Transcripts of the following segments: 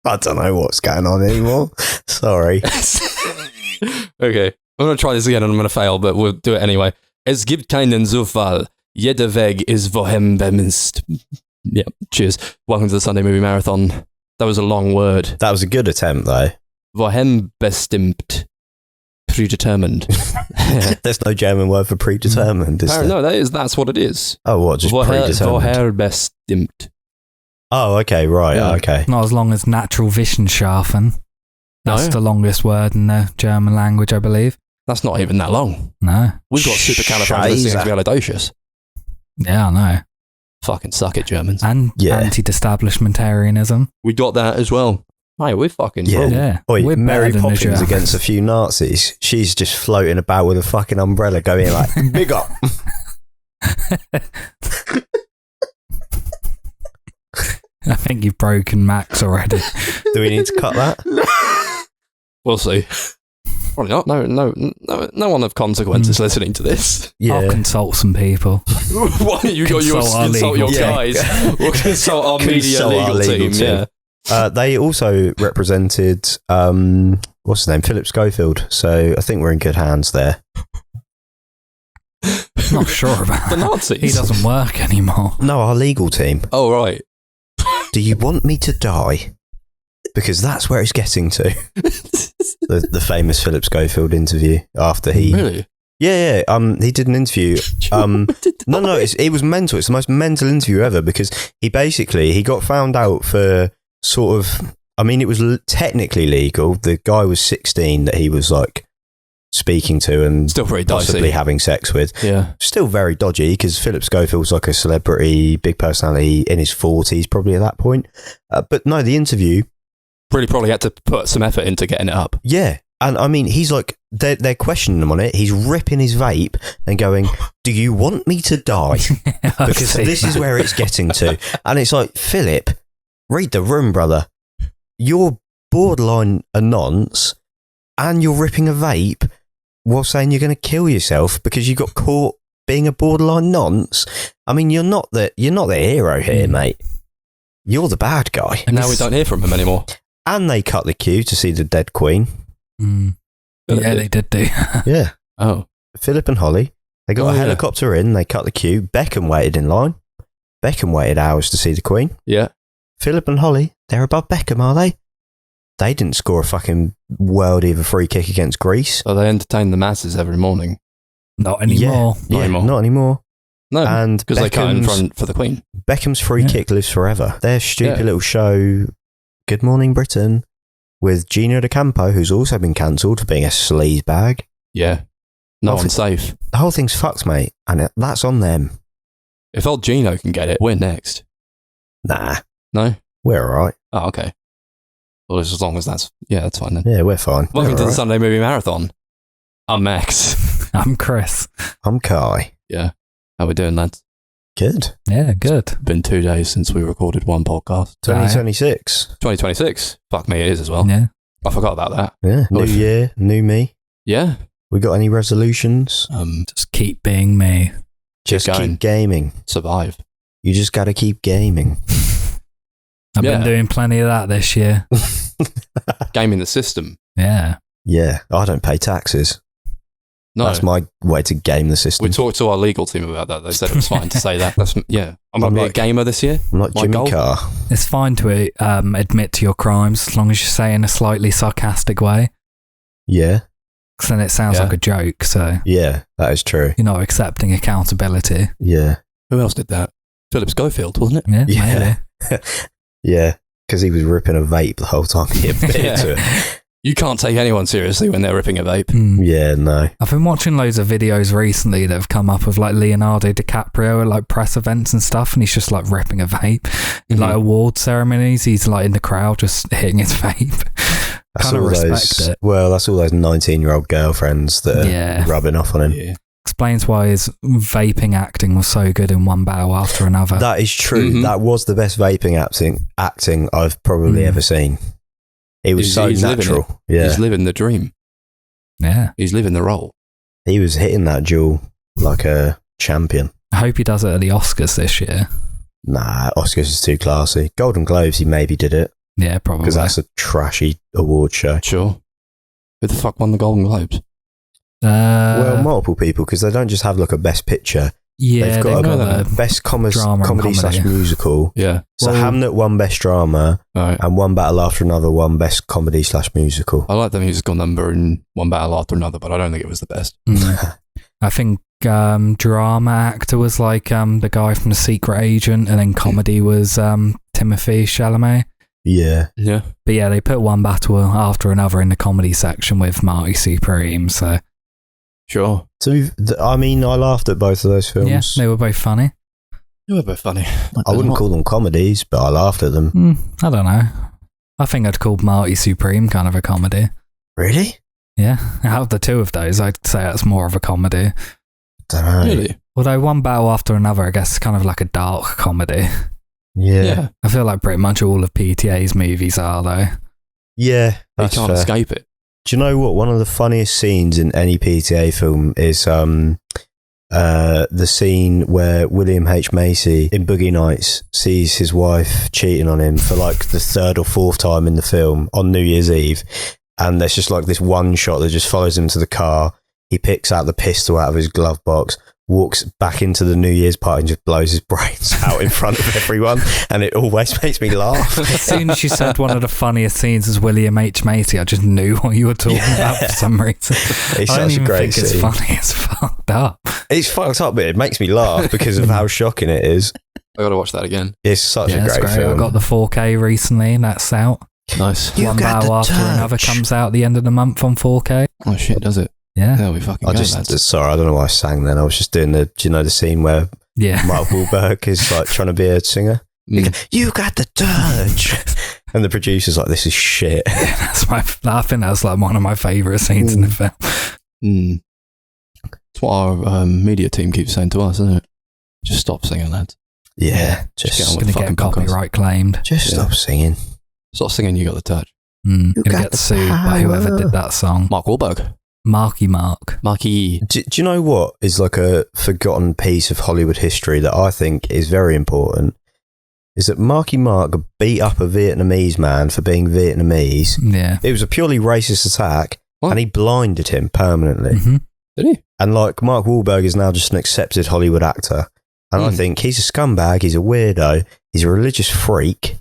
I don't know what's going on anymore. Sorry. Okay, I'm going to try this again and I'm going to fail, but we'll do it anyway. Es gibt keinen Zufall. Jeder Weg ist wohin bestimmt. Yeah, cheers. Welcome to the Sunday Movie Marathon. That was a long word. That was a good attempt, though. Wohin bestimmt. Predetermined. There's no German word for predetermined, is there? No, that's what it is. Oh, what? Just predetermined? Woher bestimmt. Oh, okay, right, Yeah. okay. Not as long as natural Wissenschafen. That's the longest word in the German language, I believe. That's not even that long. No. We've got supercalifragilisticexpialidocious. Yeah, I know. Fucking suck it, Germans. And anti-establishmentarianism. We got that as well. Hey, we're fucking... Yeah. Oi, We're Mary better than the Poppins Germans. against a few Nazis. She's just floating about with a fucking umbrella going like, big up. I think you've broken Max already. Do we need to cut that? We'll see. Probably not. No one of consequence is listening to this. I'll consult some people. What? You got your consult your guys. We'll consult our media legal team. Yeah. They also represented, what's his name? Philip Schofield. So I think we're in good hands there. Not sure about the Nazis. He doesn't work anymore. No, our legal team. Oh, right. Do you want me to die? Because that's where it's getting to. the famous Philip Schofield interview after he... Really? Yeah. He did an interview. No, it was mental. It's the most mental interview ever because he got found out for sort of... I mean, it was technically legal. The guy was 16 that he was like speaking to and still pretty possibly dicey. having sex with. Yeah. Still very dodgy because Philip Schofield's like a celebrity, big personality in his 40s probably at that point. But no, the interview... Probably had to put some effort into getting it up. Yeah. And I mean, he's like, they're questioning him on it. He's ripping his vape and going, do you want me to die? Because this is where it's getting to. And it's like, Philip, read the room, brother. You're borderline a nonce and you're ripping a vape while saying you're going to kill yourself because you got caught being a borderline nonce. I mean, you're not the hero here, mate. You're the bad guy. And now we don't hear from him anymore. And they cut the queue to see the dead queen. Yeah, they did do. Yeah. Oh. Philip and Holly, they got a helicopter in, they cut the queue. Beckham waited in line. Beckham waited hours to see the queen. Yeah. Philip and Holly, they're above Beckham, are they? They didn't score a fucking worldie of a free kick against Greece. So they entertain the masses every morning. Not anymore. Not anymore. No, and because they cut in front for the Queen. Beckham's free kick lives forever. Their stupid little show, Good Morning Britain, with Gino D'Acampo, who's also been cancelled for being a sleazebag. Yeah. No one's safe. The whole thing's fucked, mate, and that's on them. If old Gino can get it, we're next. Nah. No? We're alright. Oh, okay. Well, as long as that's fine then. Yeah, we're fine. Welcome to the Sunday Movie Marathon. I'm Max. I'm Chris. I'm Kai. Yeah. How we doing, lads? Good. Yeah, good. Been 2 days since we recorded one podcast. 2026. 2026. Fuck me, it is as well. Yeah. I forgot about that. Yeah. New year, new me. Yeah. We got any resolutions? Just keep being me. Just keep gaming. Survive. You just got to keep gaming. I've been doing plenty of that this year. Gaming the system. Yeah. Yeah. I don't pay taxes. No. That's my way to game the system. We talked to our legal team about that. They said it was fine to say that. I'm going to be a gamer this year. I'm like Jimmy Carr. It's fine to admit to your crimes as long as you say in a slightly sarcastic way. Yeah. Because then it sounds like a joke, so... Yeah, that is true. You're not accepting accountability. Yeah. Who else did that? Philip Schofield, wasn't it? Yeah, maybe. Yeah, because he was ripping a vape the whole time he admitted to it. You can't take anyone seriously when they're ripping a vape. Yeah, no. I've been watching loads of videos recently that have come up of like Leonardo DiCaprio at like press events and stuff, and he's just like ripping a vape. In like award ceremonies, he's like in the crowd just hitting his vape. Kind of respect it. Well, that's all those 19-year-old girlfriends that are rubbing off on him. Yeah. Explains why his vaping acting was so good in one battle after another. That is true. Mm-hmm. That was the best vaping acting I've probably ever seen. It was so natural. Yeah. He's living the dream. Yeah. He's living the role. He was hitting that jewel like a champion. I hope he does it at the Oscars this year. Nah, Oscars is too classy. Golden Globes, he maybe did it. Yeah, probably. Because that's a trashy award show. Sure. Who the fuck won the Golden Globes? Well, multiple people, because they don't just have like a best picture. Yeah, they've got a the best drama and comedy / musical. Yeah. So Hamnet won best drama, Right. and One Battle After Another won best comedy / musical. I like the musical number in One Battle After Another, but I don't think it was the best. I think drama actor was like the guy from The Secret Agent, and then comedy was Timothée Chalamet. Yeah. Yeah. But yeah, they put One Battle After Another in the comedy section with Marty Supreme, so... Sure. So, I mean, I laughed at both of those films. Yeah, they were both funny. They were both funny. I wouldn't call them comedies, but I laughed at them. I don't know. I think I'd call Marty Supreme kind of a comedy. Really? Yeah. Out of the two of those, I'd say it's more of a comedy. Don't know. Really? Although One Battle After Another, I guess, is kind of like a dark comedy. Yeah. I feel like pretty much all of PTA's movies are, though. Yeah, You that's can't fair. escape it. Do you know what? One of the funniest scenes in any PTA film is the scene where William H. Macy in Boogie Nights sees his wife cheating on him for like the third or fourth time in the film on New Year's Eve. And there's just like this one shot that just follows him to the car. He picks out the pistol out of his glove box, walks back into the New Year's party and just blows his brains out in front of everyone. And it always makes me laugh. As soon as you said one of the funniest scenes is William H. Macy, I just knew what you were talking about for some reason. It's I don't such a even great think it's scene. funny. It's fucked up. It's fucked up, but it makes me laugh because of how shocking it is. I gotta watch that again. It's such a It's great film. I got the 4K recently, and that's out. Nice. You One got Battle the After Another touch. comes out at the end of the month on 4K. Oh shit, does it? Yeah. There we fucking go, lads. Sorry, I don't know why I sang then. I was just doing the scene where Yeah. Mark Wahlberg is like trying to be a singer. You got the touch. And the producer's like, this is shit. That's I think that's like one of my favourite scenes in the film. It's what our media team keeps saying to us, isn't it? Just stop singing, lads. Yeah. Just get on It's with going to fucking get copyright claimed. Just stop singing. Stop singing, you got the touch. Going to got get the sued by whoever power. did that song. Mark Wahlberg. Marky Mark. Marky. Do you know what is like a forgotten piece of Hollywood history that I think is very important? Is that Marky Mark beat up a Vietnamese man for being Vietnamese. Yeah. It was a purely racist attack, What? and he blinded him permanently. hmm Did he? And like Mark Wahlberg is now just an accepted Hollywood actor. And I think he's a scumbag, he's a weirdo, he's a religious freak.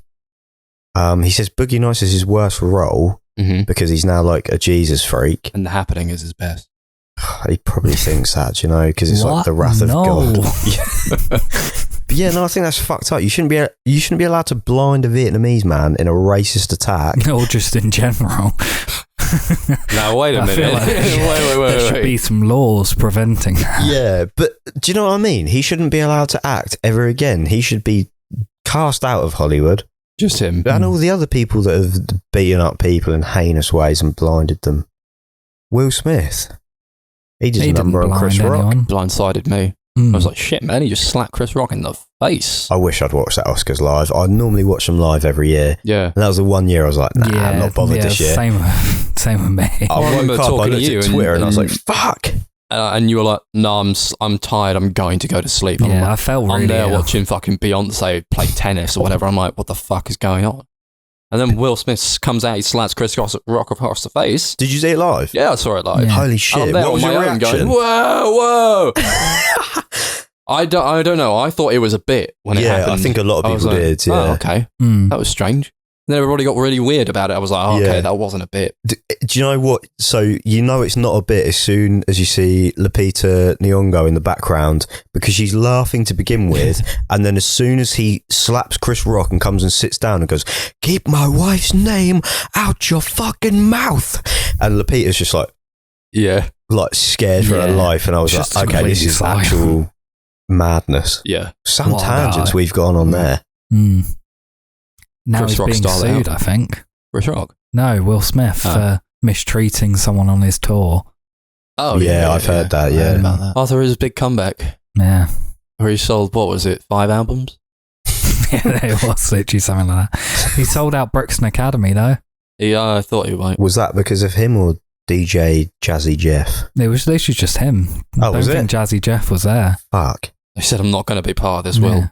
He says Boogie Nights is his worst role because he's now like a Jesus freak. And The Happening is his best. He probably thinks that, you know, because it's like What? the wrath of No. God. But yeah, no, I think that's fucked up. You shouldn't be allowed to blind a Vietnamese man in a racist attack. Or just in general. Now, wait a I minute. feel like there should be some laws preventing that. Yeah, but do you know what I mean? He shouldn't be allowed to act ever again. He should be cast out of Hollywood. Just him. And all the other people that have beaten up people in heinous ways and blinded them. Will Smith. He did a didn't number on Chris blind Rock. anyone. Blindsided me. Mm. I was like, shit, man, he just slapped Chris Rock in the face. I wish I'd watched that Oscars live. I normally watch them live every year. Yeah. And that was the one year I was like, nah, I'm not bothered this year. Same with me. I remember woke up, I talking to looked you at and- Twitter and I was and- like, fuck. And you were like, no, I'm tired. I'm going to go to sleep. And I'm Yeah, like, I felt I'm really there ill. watching fucking Beyonce play tennis or whatever. I'm like, what the fuck is going on? And then Will Smith comes out, he slaps Chris Rock across the face. Did you see it live? Yeah, I saw it live. Yeah. Holy I'm shit. there What on was my your own reaction? going, whoa, whoa. I don't know. I thought it was a bit when it happened. I think a lot of I was people like, did, yeah. Oh, okay. Mm. That was strange. Then everybody got really weird about it. I was like, oh, okay, Yeah. that wasn't a bit. Do you know what? So you know it's not a bit as soon as you see Lupita Nyong'o in the background because she's laughing to begin with, and then as soon as he slaps Chris Rock and comes and sits down and goes, "Keep my wife's name out your fucking mouth," and Lupita's just like scared for her Yeah. life, and I was Just like, okay, this completely is silent. actual madness. Yeah. Some What a tangents guy. we've gone on there. Mm. Now Chris he's Rock being style it sued, out. I think. Chris Rock. No, Will Smith for mistreating someone on his tour. Oh, yeah, I've heard that. I Yeah, heard about that. Arthur is a big comeback. Yeah. Where he sold, what was it, 5 albums? Yeah, it was literally something like that. He sold out Brixton Academy, though. Yeah, I thought he might. was that because of him or DJ Jazzy Jeff? It was literally just him. Oh, I don't was think Jazzy Jeff was there. Fuck, They said I'm not going to be part of this, Yeah. Will.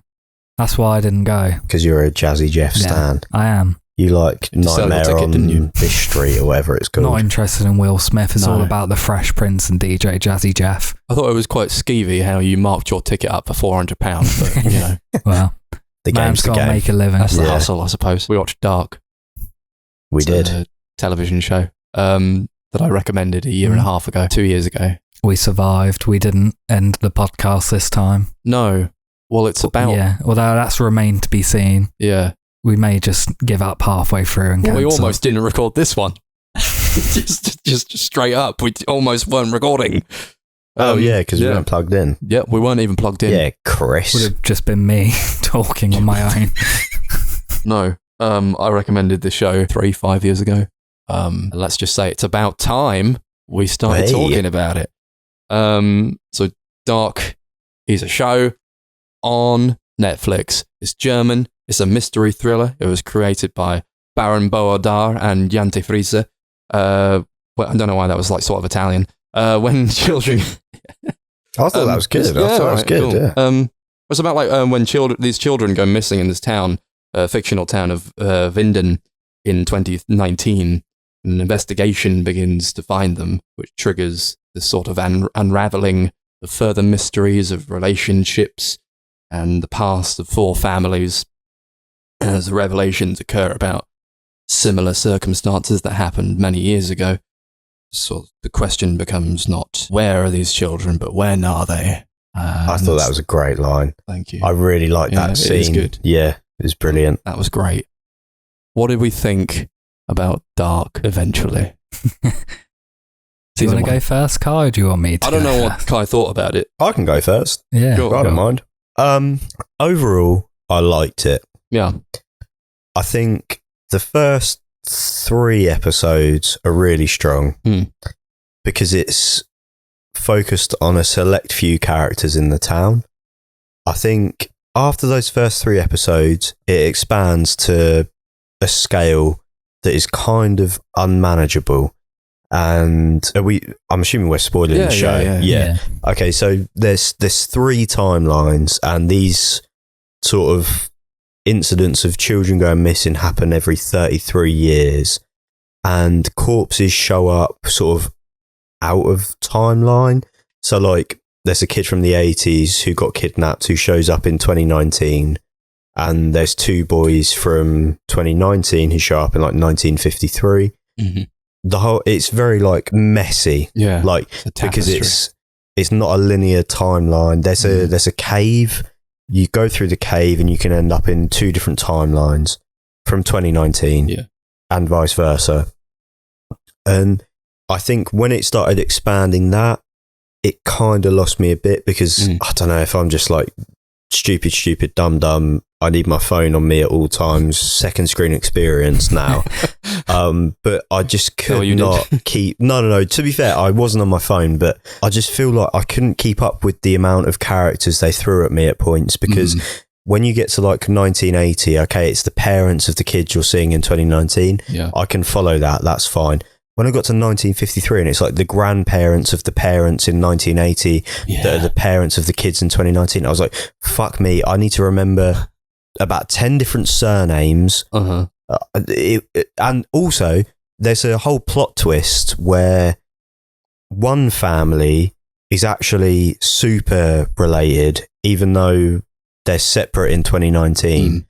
That's why I didn't go. because you're a Jazzy Jeff Yeah. stan. I am. You like Sell your Nightmare ticket, on didn't you? Fish Street or whatever it's called. Not interested in Will Smith. It's No. all about the Fresh Prince and DJ Jazzy Jeff. I thought it was quite skeevy how you marked your ticket up for £400, but, you know. Well, The man's game's the got to game. make a living. That's the Yeah. hustle, I suppose. We watched Dark. We It's did. a television show that I recommended a year and a half ago, 2 years ago. We survived. We didn't end the podcast this time. No. Well, it's about... Yeah, although that's remained to be seen. Yeah. We may just give up halfway through and Well, we cancel. almost didn't record this one. just straight up. We almost weren't recording. Yeah, because we weren't plugged in. Yeah, we weren't even plugged in. Yeah, Chris. Would have just been me talking on my own. No. I recommended this show 5 years ago. Let's just say it's about time we started talking about it. So Dark is a show on Netflix. It's German. It's a mystery thriller. It was created by Baron Boadar and Jante Friese. Well, I don't know why that was like sort of Italian. When children... I thought that was good. I thought that was good, cool. yeah. It's about like when these children go missing in this town, fictional town of Winden in 2019. An investigation begins to find them, which triggers this sort of unraveling of further mysteries of relationships and the past of 4 families as revelations occur about similar circumstances that happened many years ago. So the question becomes not where are these children, but when are they? I thought that was a great line. Thank you. I really liked that scene. It is good. Yeah, it was brilliant. That was great. What did we think about Dark eventually? Do you want to go first, Kai, or do you want me to? I don't know go what Kai thought about it. I can go first. Yeah. Sure. I don't mind. Overall, I liked it. Yeah. I think the first 3 episodes are really strong because it's focused on a select few characters in the town. I think after those first 3 episodes, it expands to a scale that is kind of unmanageable. And I'm assuming we're spoiling the show. Yeah. Okay, so there's 3 timelines, and these sort of incidents of children going missing happen every 33 years, and corpses show up sort of out of timeline. So like there's a kid from the 80s who got kidnapped who shows up in 2019, and there's 2 boys from 2019 who show up in like 1953. Mm-hmm. It's very like messy, like because it's not a linear timeline. There's a cave. You go through the cave and you can end up in 2 different timelines from 2019 and vice versa. And I think when it started expanding that, it kind of lost me a bit because I don't know if I'm just like stupid, dumb. I need my phone on me at all times. Second screen experience now. But I just could not keep... No. To be fair, I wasn't on my phone, but I just feel like I couldn't keep up with the amount of characters they threw at me at points because when you get to like 1980, okay, it's the parents of the kids you're seeing in 2019. Yeah. I can follow that. That's fine. When I got to 1953 and it's like the grandparents of the parents in 1980 that are the parents of the kids in 2019, I was like, fuck me, I need to remember about 10 different surnames. And also, there's a whole plot twist where one family is actually super related, even though they're separate in 2019.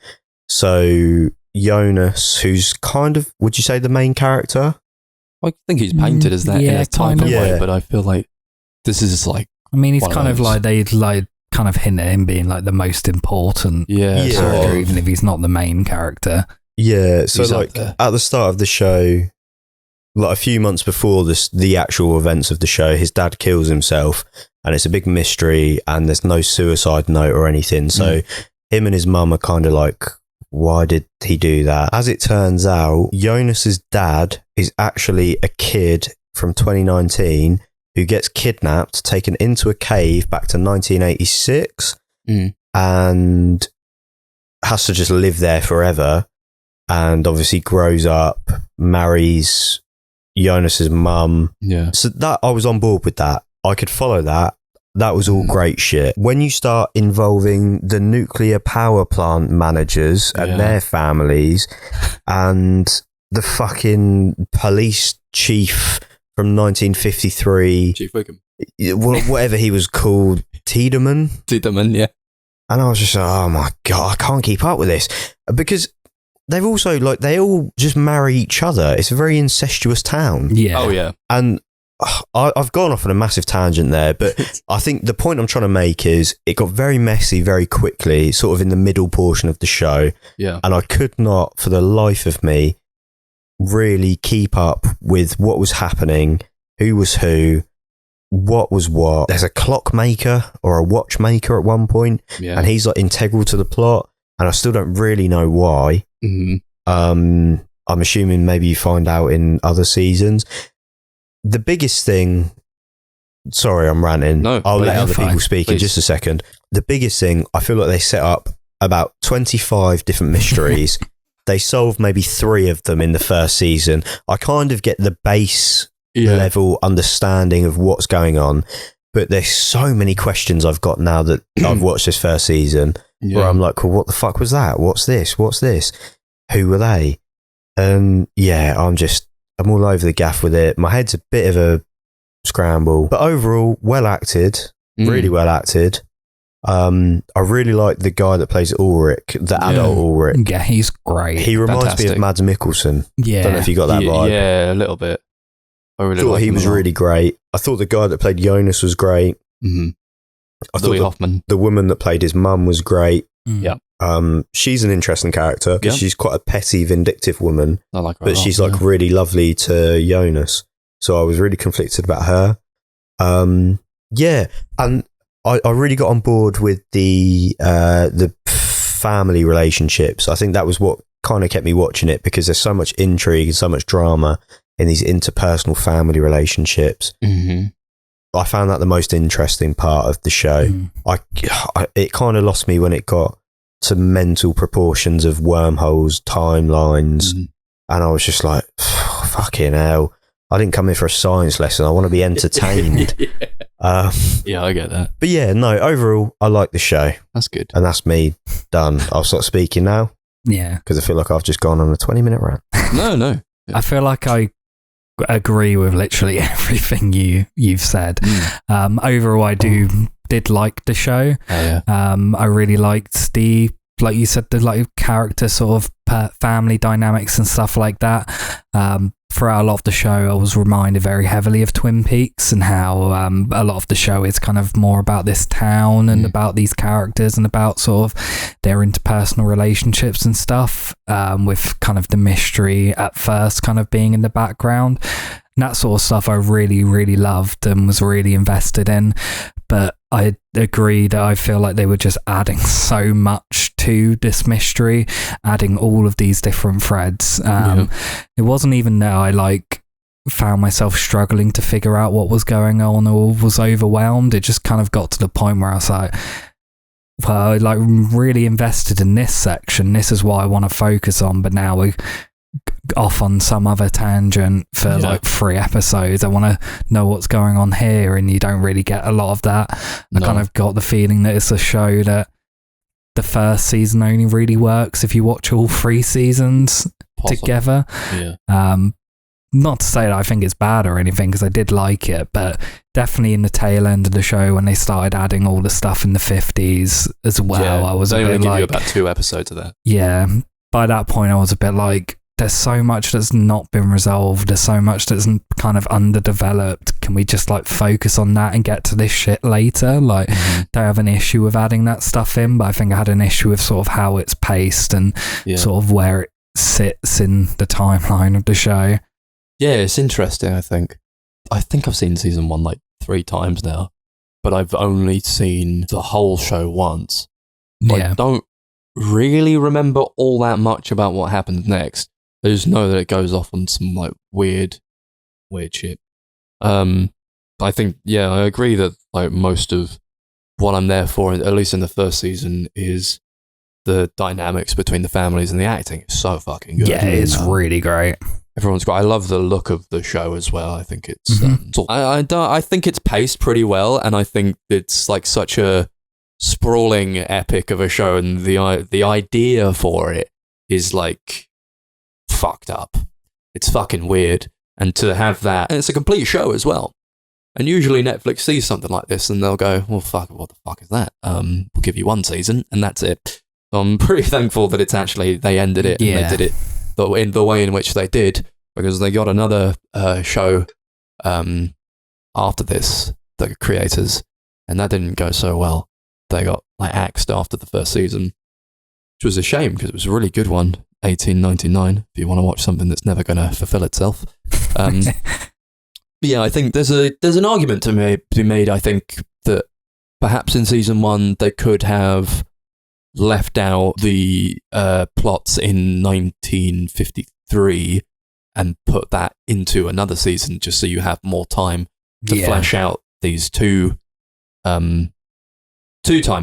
So Jonas, who's kind of, would you say the main character? I think he's painted as that in a type of way, but I feel like this is like... I mean, he's kind of like, they'd like kind of hint at him being like the most important character, even if he's not the main character. Yeah, so like at the start of the show, like a few months before the actual events of the show, his dad kills himself and it's a big mystery and there's no suicide note or anything. So him and his mum are kind of like, why did he do that? As it turns out, Jonas's dad is actually a kid from 2019 who gets kidnapped, taken into a cave back to 1986 and has to just live there forever. And obviously grows up, marries Jonas's mum. Yeah. So that I was on board with that. I could follow that. That was all great shit. When you start involving the nuclear power plant managers and their families and the fucking police chief from 1953. Chief Wiggum. Whatever he was called. Tiedemann, yeah. And I was just like, oh my God, I can't keep up with this. Because they've also, like, they all just marry each other. It's a very incestuous town. Yeah. Oh, yeah. And I've gone off on a massive tangent there, but I think the point I'm trying to make is it got very messy very quickly, sort of in the middle portion of the show. Yeah. And I could not, for the life of me, really keep up with what was happening, who was who, what was what. There's a clockmaker or a watchmaker at one point, and he's like integral to the plot, and I still don't really know why. Mm-hmm. I'm assuming maybe you find out in other seasons. The biggest thing, sorry, I'm ranting. No, I'll let other fine. people speak in just a second. The biggest thing, I feel like they set up about 25 different mysteries. They solved maybe 3 of them in the first season. I kind of get the base level understanding of what's going on, but there's so many questions I've got now that I've watched this first season where I'm like, well, what the fuck was that? What's this? Who were they? I'm all over the gaff with it. My head's a bit of a scramble, but overall, well acted, really well acted. I really like the guy that plays Ulrich, the adult Ulrich. Yeah, he's great. He reminds me of Mads Mikkelsen. Yeah. Don't know if you got that vibe. Yeah, a little bit. I really thought he was really great. I thought the guy that played Jonas was great. Mm-hmm. I thought Hoffman. The woman that played his mum was great. Yeah. She's an interesting character because she's quite a petty, vindictive woman. I like her, but she's like really lovely to Jonas. So I was really conflicted about her. And I really got on board with the family relationships. I think that was what kind of kept me watching it, because there's so much intrigue and so much drama in these interpersonal family relationships. Mm-hmm. I found that the most interesting part of the show. It kind of lost me when it got to mental proportions of wormholes, timelines, and I was just like, fucking hell. I didn't come here for a science lesson. I want to be entertained. Yeah, I get that. But yeah, no, overall, I like the show. That's good. And that's me done. I'll start speaking now. Yeah. Because I feel like I've just gone on a 20-minute rant. No. I feel like I agree with literally everything you've said. Overall, I did like the show. I really liked the, like you said, the like character sort of family dynamics and stuff like that. Throughout a lot of the show, I was reminded very heavily of Twin Peaks and how a lot of the show is kind of more about this town and about these characters and about sort of their interpersonal relationships and stuff, with kind of the mystery at first kind of being in the background. And that sort of stuff I really, really loved and was really invested in. But I agree that I feel like they were just adding so much to this mystery, adding all of these different threads. It wasn't even that I found myself struggling to figure out what was going on or was overwhelmed. It just kind of got to the point where I was like, well, I really invested in this section. This is what I want to focus on. But now we're off on some other tangent for 3 episodes. I want to know what's going on here, and you don't really get a lot of that. I kind of got the feeling that it's a show that the first season only really works if you watch all 3 seasons together. Not to say that I think it's bad or anything, because I did like it, but definitely in the tail end of the show when they started adding all the stuff in the 50s as well, I was a bit only give like, you about 2 episodes of that. Yeah, by that point I was a bit like, there's so much that's not been resolved. There's so much that's kind of underdeveloped. Can we just focus on that and get to this shit later? Don't have an issue with adding that stuff in, but I think I had an issue with sort of how it's paced and sort of where it sits in the timeline of the show. Yeah, it's interesting, I think. I've seen season 1 3 times now, but I've only seen the whole show once. I don't really remember all that much about what happens next. I just know that it goes off on some weird shit. I think, I agree that most of what I'm there for, at least in the first season, is the dynamics between the families, and the acting is so fucking good. Yeah, it's really great. Everyone's got. I love the look of the show as well. I think it's. I think it's paced pretty well, and I think it's like such a sprawling epic of a show, and the idea for it is like fucked up. It's fucking weird, and to have that, and it's a complete show as well. And usually Netflix sees something like this, and they'll go, "Well, fuck, what the fuck is that? We'll give you one season, and that's it." So I'm pretty thankful that it's actually they ended it and they did it in the way in which they did, because they got another show after this, the creators, and that didn't go so well. They got like axed after the first season, which was a shame because it was a really good one. 1899. If you want to watch something that's never going to fulfill itself, yeah, I think there's an argument to be made. I think that perhaps in season 1 they could have left out the plots in 1953 and put that into another season, just so you have more time to flesh out these two time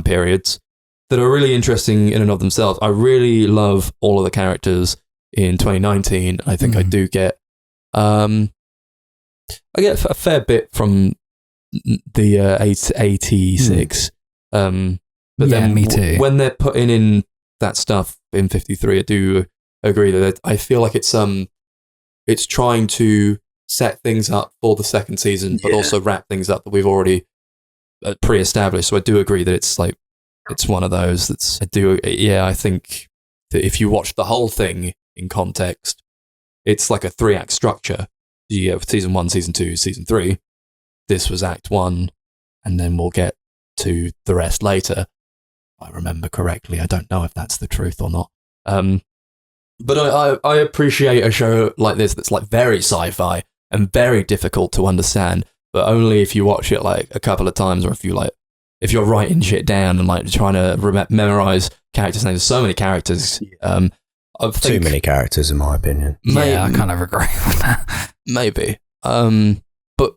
periods that are really interesting in and of themselves. I really love all of the characters in 2019. I think I do get I get a fair bit from the 86. But then me too. When they're putting in that stuff in 53, I do agree that I feel like it's trying to set things up for the second season, but also wrap things up that we've already pre-established. So I do agree that it's like, it's one of those I think that if you watch the whole thing in context, it's like a 3-act structure. You have season 1, season 2, season 3. This was act 1, and then we'll get to the rest later. I remember correctly. I don't know if that's the truth or not. But I appreciate a show like this that's like very sci-fi and very difficult to understand, but only if you watch it like a couple of times, or if you're writing shit down and like trying to memorize characters' names. There's so many characters. Too many characters, in my opinion. I kind of agree with that. Maybe. But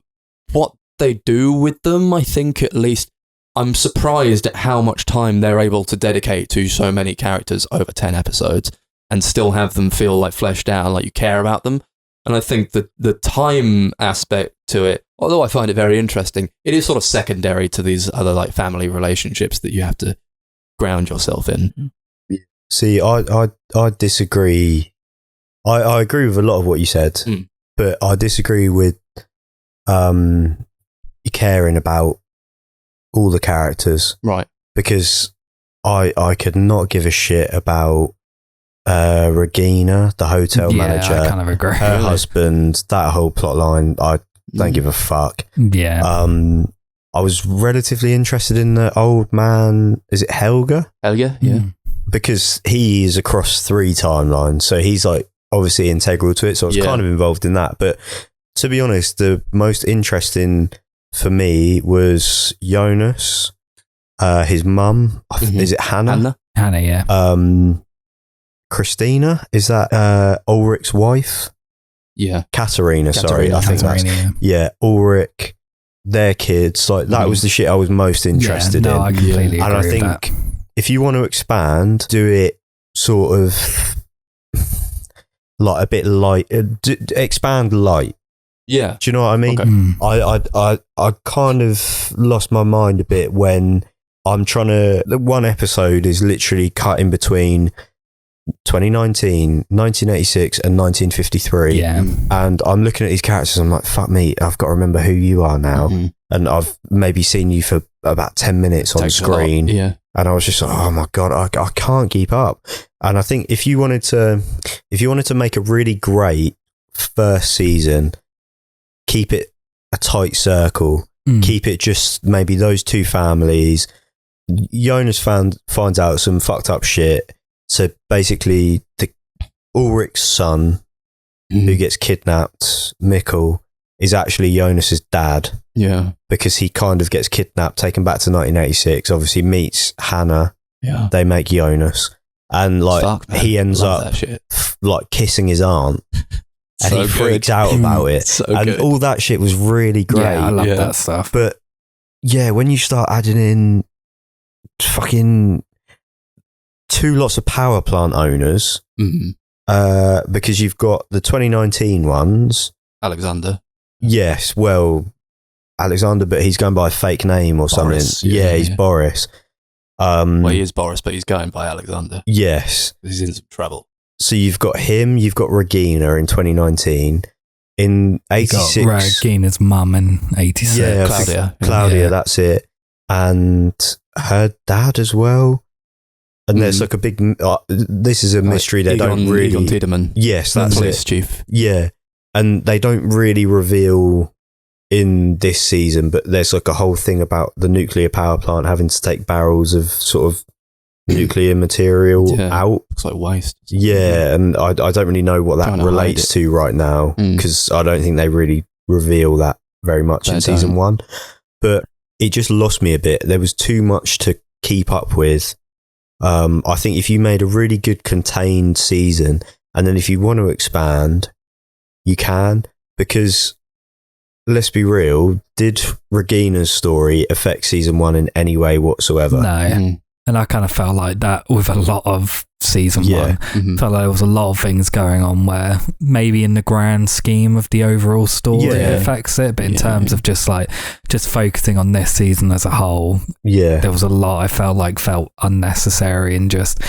what they do with them, I think at least, I'm surprised at how much time they're able to dedicate to so many characters over 10 episodes and still have them feel like fleshed out and like you care about them. And I think that the time aspect to it, although I find it very interesting, it is sort of secondary to these other like family relationships that you have to ground yourself in. See, I disagree. I agree with a lot of what you said, but I disagree with you caring about all the characters, right? Because I could not give a shit about Regina, the hotel manager. I kind of agree. Her husband, that whole plot line, I don't give a fuck. Yeah. I was relatively interested in the old man. Is it Helga? Helga, yeah. Because he is across 3 timelines, so he's like obviously integral to it. So I was kind of involved in that. But to be honest, the most interesting for me was Jonas, his mum. Is it Hannah? Hannah, yeah. Christina, is that Ulrich's wife? Yeah. Katerina, sorry. I think that's Ulrich, their kids. Like that was the shit I was most interested in. I completely agree and I with think that. If you want to expand, do it sort of like a bit light, expand light. Yeah. Do you know what I mean? Okay. I kind of lost my mind a bit when I'm trying to, one episode is literally cut in between 2019, 1986 and 1953. Yeah. And I'm looking at these characters, I'm like, fuck me, I've got to remember who you are now. And I've maybe seen you for about 10 minutes on screen. Yeah. And I was just like, oh my God, I can't keep up. And I think if you wanted to make a really great first season, keep it a tight circle, keep it just maybe those 2 families. Jonas finds out some fucked up shit. So basically, the Ulrich's son, who gets kidnapped, Mikkel, is actually Jonas's dad. Yeah. Because he kind of gets kidnapped, taken back to 1986, obviously meets Hannah. Yeah. They make Jonas. And like he ends up like kissing his aunt. And he freaks out about it. And all that shit was really great. Yeah, I love that stuff. But yeah, when you start adding in fucking 2 lots of power plant owners, because you've got the 2019 ones. Alexander. Yes, well, Alexander, but he's going by a fake name or Boris, something. Yeah, he's Boris. Well, he is Boris, but he's going by Alexander. Yes. He's in some trouble. So you've got him, you've got Regina in 2019. In 86... Regina's mum in 86. Yeah, Claudia, that's it. And her dad as well. And there's like a big... this is a mystery they don't really... Egon Tiedemann. Yes, that's police chief. Yeah. And they don't really reveal in this season, but there's like a whole thing about the nuclear power plant having to take barrels of sort of nuclear material out. It's like waste. Yeah, and I don't really know what that relates to right now, because I don't think they really reveal that very much in season 1. But it just lost me a bit. There was too much to keep up with. I think if you made a really good contained season, and then if you want to expand, you can, because let's be real, did Regina's story affect season 1 in any way whatsoever? No. And I kind of felt like that with a lot of season 1. Felt like there was a lot of things going on where maybe in the grand scheme of the overall story it affects it, but in terms of just focusing on this season as a whole, there was a lot I felt unnecessary and just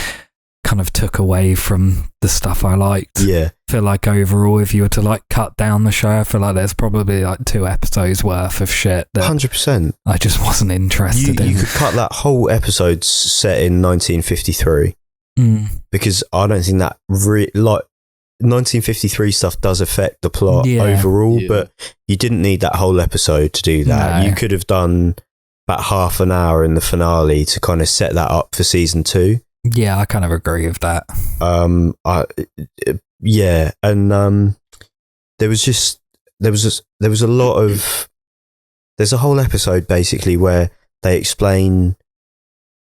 kind of took away from the stuff I liked. I feel like overall, if you were to like cut down the show, I feel like there's probably like 2 episodes worth of shit that 100%. I just wasn't interested in. You could cut that whole episode set in 1953 because I don't think that like 1953 stuff does affect the plot overall, but you didn't need that whole episode to do that. No. You could have done about half an hour in the finale to kind of set that up for season 2. Yeah, I kind of agree with that. And there's a whole episode basically where they explain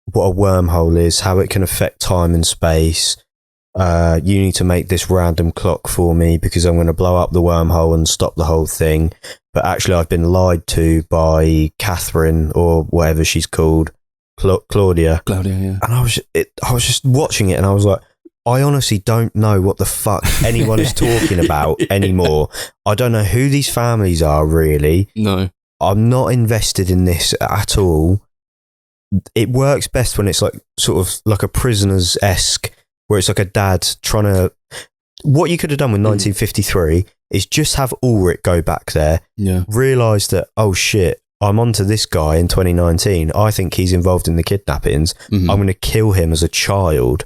what a wormhole is, how it can affect time and space. You need to make this random clock for me because I'm going to blow up the wormhole and stop the whole thing. But actually, I've been lied to by Catherine or whatever she's called. Claudia, yeah. And I was just watching it and I was like, I honestly don't know what the fuck anyone is talking about anymore. I don't know who these families are, really. No. I'm not invested in this at all. It works best when it's like sort of like a Prisoners-esque, where it's like a dad trying to... What you could have done with 1953 is just have Ulrich go back there, realise that, oh shit, I'm onto this guy in 2019. I think he's involved in the kidnappings. I'm going to kill him as a child.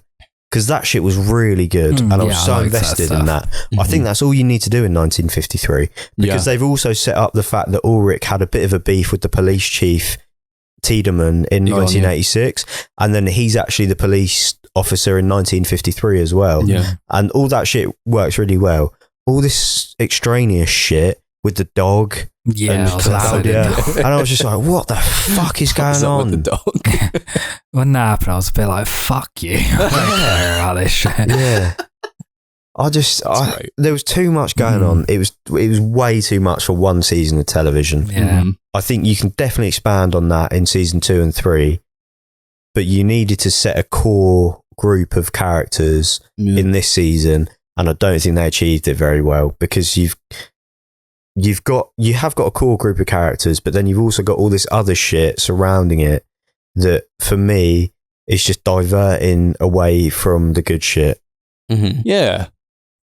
Because that shit was really good. And I was so invested in that. I think that's all you need to do in 1953. Because they've also set up the fact that Ulrich had a bit of a beef with the police chief, Tiedemann, in 1986. And then he's actually the police officer in 1953 as well. And all that shit works really well. All this extraneous shit with the dog... and Claudia. And I was just like, what the fuck is going on? With the dog? When that happened, I was a bit like, fuck you. I don't care about this shit. Yeah. There was too much going on. It was way too much for one season of television. Yeah. I think you can definitely expand on that in season 2 and 3, but you needed to set a core group of characters in this season, and I don't think they achieved it very well, because you have got a core group of characters, but then you've also got all this other shit surrounding it that, for me, is just diverting away from the good shit. Yeah,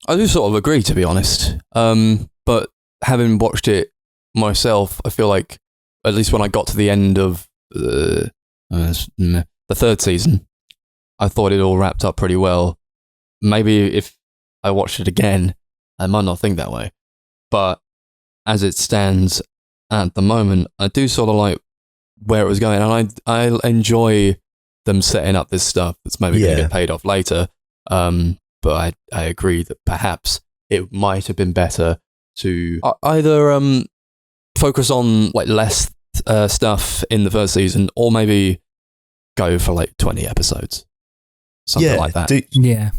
I do sort of agree, to be honest. But having watched it myself, I feel like, at least when I got to the end of the 3rd season, I thought it all wrapped up pretty well. Maybe if I watched it again, I might not think that way. But as it stands at the moment, I do sort of like where it was going, and I enjoy them setting up this stuff that's maybe going to get paid off later. But I agree that perhaps it might have been better to either focus on like less stuff in the 1st season, or maybe go for like 20 episodes, something like that. Yeah,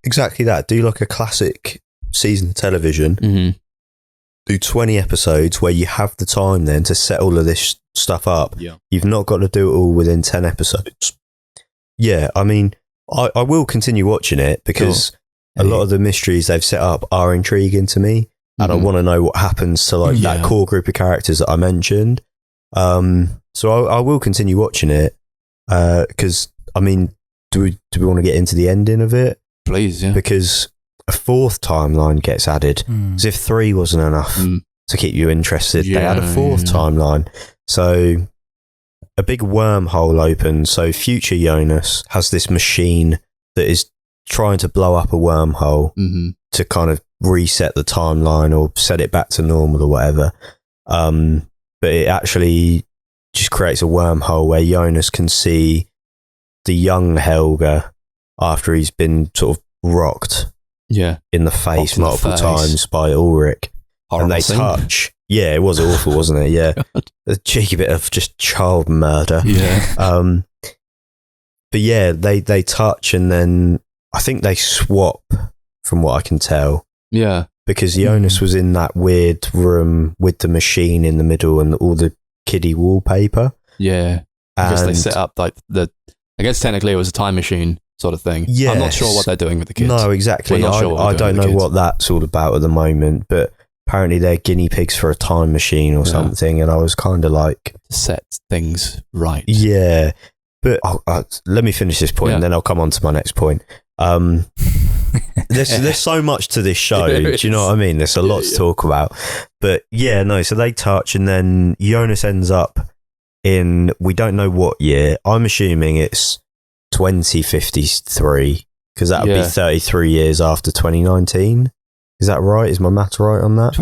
exactly that. Do like a classic season of television. Do 20 episodes where you have the time then to set all of this stuff up. You've not got to do it all within 10 episodes. I mean, I will continue watching it because a lot of the mysteries they've set up are intriguing to me, and I want to know what happens to like that core group of characters that I mentioned. So I will continue watching it, because I mean, do we want to get into the ending of it? Please, yeah. Because a fourth timeline gets added, as if 3 wasn't enough to keep you interested. They add a fourth timeline, so a big wormhole opens. So future Jonas has this machine that is trying to blow up a wormhole to kind of reset the timeline or set it back to normal or whatever. But it actually just creates a wormhole where Jonas can see the young Helga after he's been sort of rocked in the face multiple times by Ulrich. Horrible and they scene. touch. Yeah, it was awful, wasn't it? Yeah. A cheeky bit of just child murder. Yeah. But yeah, they touch, and then I think they swap, from what I can tell. Yeah. Because Jonas was in that weird room with the machine in the middle and all the kiddie wallpaper. Yeah. I guess they set up like I guess technically it was a time machine sort of thing. Yes. I'm not sure what they're doing with the kids. No, exactly. I don't know what that's all about at the moment, but apparently they're guinea pigs for a time machine or something, and I was kind of like... To set things right. Yeah. But let me finish this point and then I'll come on to my next point. There's so much to this show. Do you know what I mean? There's a lot to talk about. But yeah, no, so they touch, and then Jonas ends up in, we don't know what year. I'm assuming it's 2053, because that would be 33 years after 2019. Is that right? Is my maths right on that?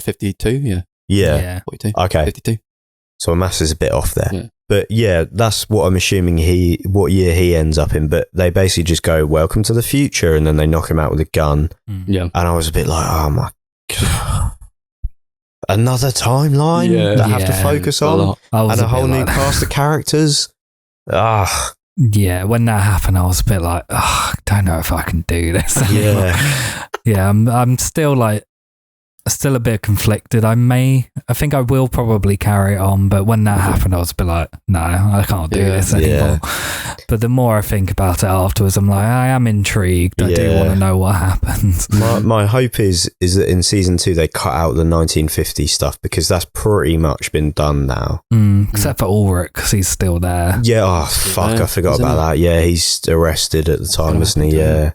52, yeah. Yeah. 42. Okay. 52. So my maths is a bit off there. Yeah. But yeah, that's what I'm assuming what year he ends up in. But they basically just go, welcome to the future, and then they knock him out with a gun. Yeah. And I was a bit like, oh my God. Another timeline that I have to focus on, and a whole new cast of characters. Yeah, when that happened, I was a bit like, I don't know if I can do this anymore. Yeah, I'm still a bit conflicted. I think I will probably carry it on, but when that happened, I was a bit like, no, I can't do this anymore. But the more I think about it afterwards, I'm like, I am intrigued. I do want to know what happens. My hope is that in season 2 they cut out the 1950s stuff, because that's pretty much been done now. Except for Ulrich, because he's still there. Yeah, I forgot about that. Yeah, he's arrested at the time, isn't he? Yeah.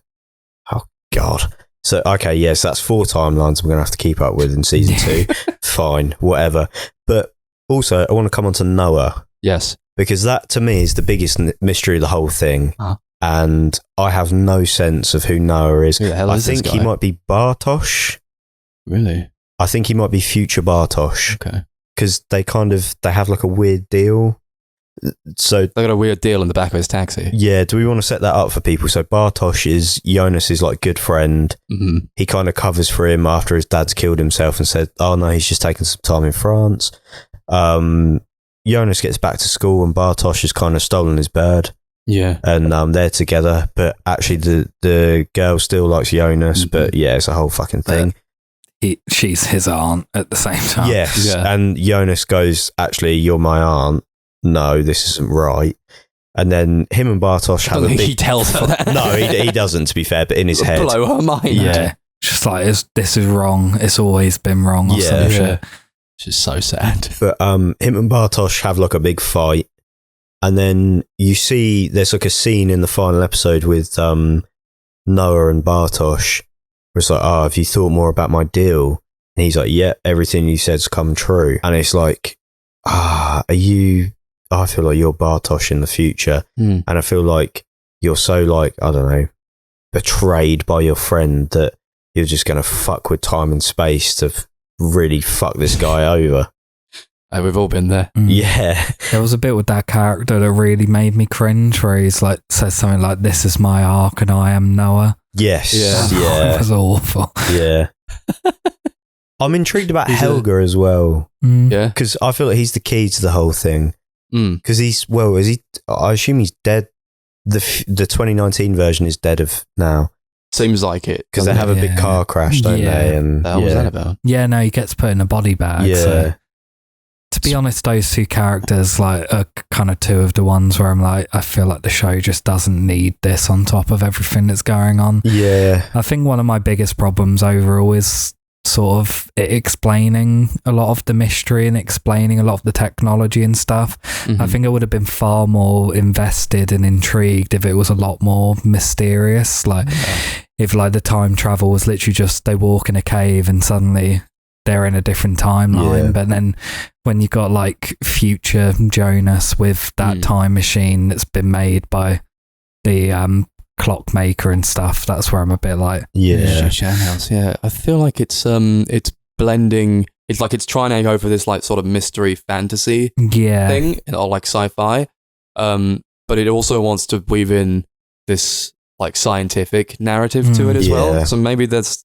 Oh, God. So, okay, yes, that's 4 timelines I'm going to have to keep up with in season 2. Fine, whatever. But also, I want to come on to Noah. Yes. Because that, to me, is the biggest mystery of the whole thing. And I have no sense of who Noah is. Who the hell is this I think guy? he might be Bartosz. Really? I think he might be future Bartosz. Okay. Because they have like a weird deal. So they got a weird deal in the back of his taxi. Yeah, do we want to set that up for people? So Bartosz is Jonas's like good friend. He kind of covers for him after his dad's killed himself and said, oh no, he's just taking some time in France. Jonas gets back to school and Bartosz has kind of stolen his bird. Yeah. And they're together, but actually the girl still likes Jonas, but yeah, it's a whole fucking thing. She's his aunt at the same time. Yes, and Jonas goes, actually, you're my aunt. No, this isn't right. And then him and Bartosz have a big... He tells her that. No, he doesn't, to be fair, but in his head. Blow her mind. Yeah. Just like, this is wrong. It's always been wrong or some shit. Which is so sad. But him and Bartosz have like a big fight. And then you see there's like a scene in the final episode with Noah and Bartosz where it's like, have you thought more about my deal? And he's like, yeah, everything you said's come true. And it's like, are you... I feel like you're Bartosz in the future. And I feel like you're so like, I don't know, betrayed by your friend that you're just going to fuck with time and space to really fuck this guy over. We've all been there. Yeah. There was a bit with that character that really made me cringe where he's like, says something like, this is my arc and I am Noah. Yes. It was awful. Yeah. I'm intrigued about Helga as well. Yeah. Because I feel like he's the key to the whole thing. Because I assume he's dead. The 2019 version is dead of now. Seems like it. Because they have a big car crash, don't they? And what was that about? Yeah, no, he gets put in a body bag. Yeah. So. To be honest, those two characters like are kind of two of the ones where I'm like, I feel like the show just doesn't need this on top of everything that's going on. Yeah. I think one of my biggest problems overall is sort of it explaining a lot of the mystery and explaining a lot of the technology and stuff. I think I would have been far more invested and intrigued if it was a lot more mysterious. Like if like the time travel was literally just they walk in a cave and suddenly they're in a different timeline. But then when you got like future Jonas with that time machine that's been made by the clockmaker and stuff, that's where I'm a bit like yeah. I feel like it's blending. It's like it's trying to go for this like sort of mystery fantasy thing, or like sci-fi, but it also wants to weave in this like scientific narrative to it as well. So maybe there's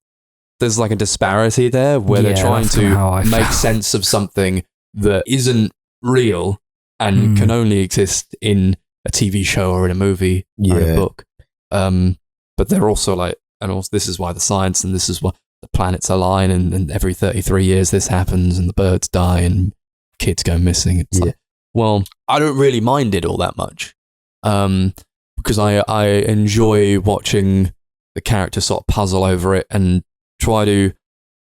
like a disparity there where they're trying to make sense of something that isn't real and can only exist in a TV show or in a movie or in a book. But they're also like, and also this is why the science and this is why the planets align, and every 33 years this happens and the birds die and kids go missing. It's like, well, I don't really mind it all that much, because I enjoy watching the character sort of puzzle over it and try to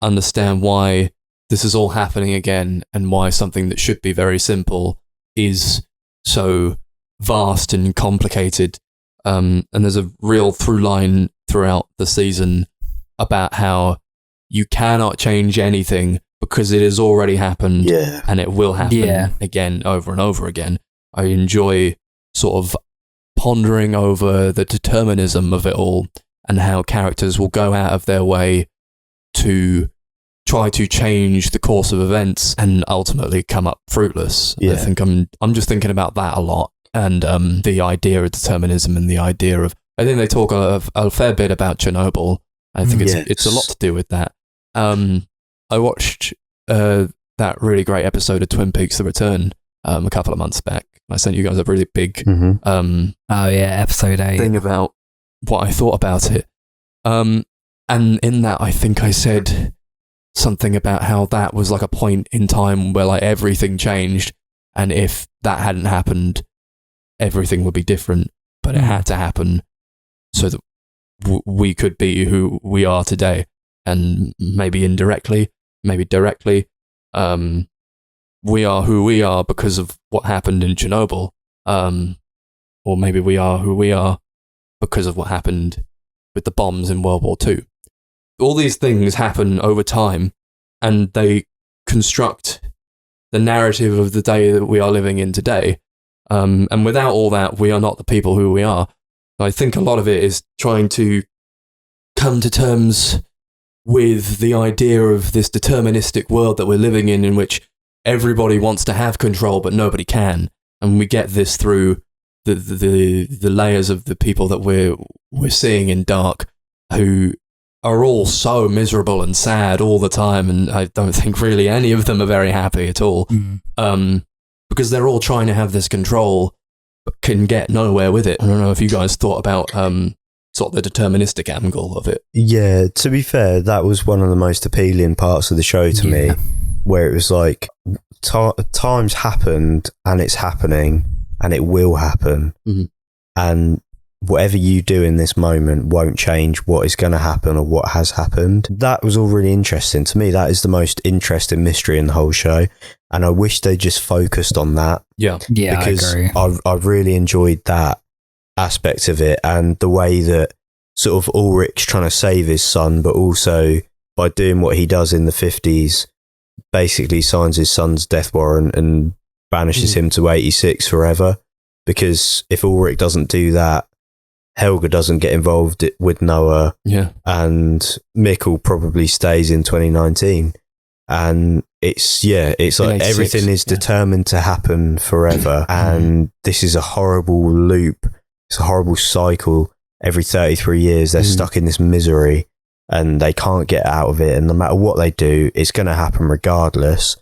understand why this is all happening again and why something that should be very simple is so vast and complicated. And there's a real through line throughout the season about how you cannot change anything because it has already happened and it will happen again over and over again. I enjoy sort of pondering over the determinism of it all and how characters will go out of their way to try to change the course of events and ultimately come up fruitless. I think I'm just thinking about that a lot. And the idea of determinism and the idea of, I think they talk a fair bit about Chernobyl. I think it's a lot to do with that. I watched that really great episode of Twin Peaks: The Return a couple of months back. I sent you guys a really big episode 8 thing about what I thought about it. And in that, I think I said something about how that was like a point in time where like everything changed, and if that hadn't happened, everything would be different, but it had to happen so that we could be who we are today. And maybe indirectly, maybe directly, we are who we are because of what happened in Chernobyl. Or maybe we are who we are because of what happened with the bombs in World War II. All these things happen over time, and they construct the narrative of the day that we are living in today. And without all that, we are not the people who we are. I think a lot of it is trying to come to terms with the idea of this deterministic world that we're living in which everybody wants to have control, but nobody can. And we get this through the layers of the people that we're seeing in Dark, who are all so miserable and sad all the time. And I don't think really any of them are very happy at all. Because they're all trying to have this control, but can get nowhere with it. I don't know if you guys thought about sort of the deterministic angle of it. Yeah, to be fair, that was one of the most appealing parts of the show to me, where it was like, time's happened, and it's happening, and it will happen. And whatever you do in this moment won't change what is going to happen or what has happened. That was all really interesting. To me, that is the most interesting mystery in the whole show. And I wish they just focused on that. Yeah, because I agree. I really enjoyed that aspect of it, and the way that sort of Ulrich's trying to save his son, but also by doing what he does in the 50s, basically signs his son's death warrant and banishes him to 86 forever. Because if Ulrich doesn't do that, Helga doesn't get involved with Noah, and Mikkel probably stays in 2019. And it's like everything is determined to happen forever. And this is a horrible loop. It's a horrible cycle. Every 33 years, they're stuck in this misery and they can't get out of it. And no matter what they do, it's going to happen regardless.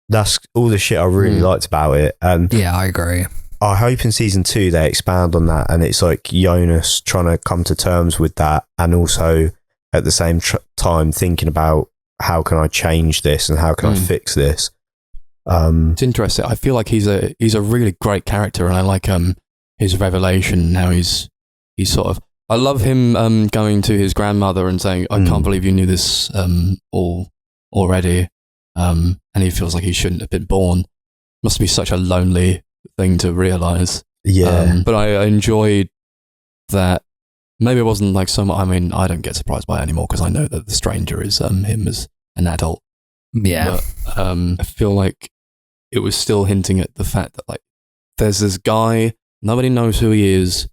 That's all the shit I really liked about it. And I agree. I hope in season 2 they expand on that, and it's like Jonas trying to come to terms with that, and also at the same time thinking about how can I change this and how can I fix this. It's interesting. I feel like he's a really great character, and I like his revelation. How he's sort of. I love him going to his grandmother and saying, "I can't believe you knew this all already," and he feels like he shouldn't have been born. Must be such a lonely thing to realize. Yeah, but I enjoyed that. Maybe it wasn't like so much. I mean, I don't get surprised by it anymore because I know that the stranger is him as an adult. Yeah. But, I feel like it was still hinting at the fact that like there's this guy, nobody knows who he is,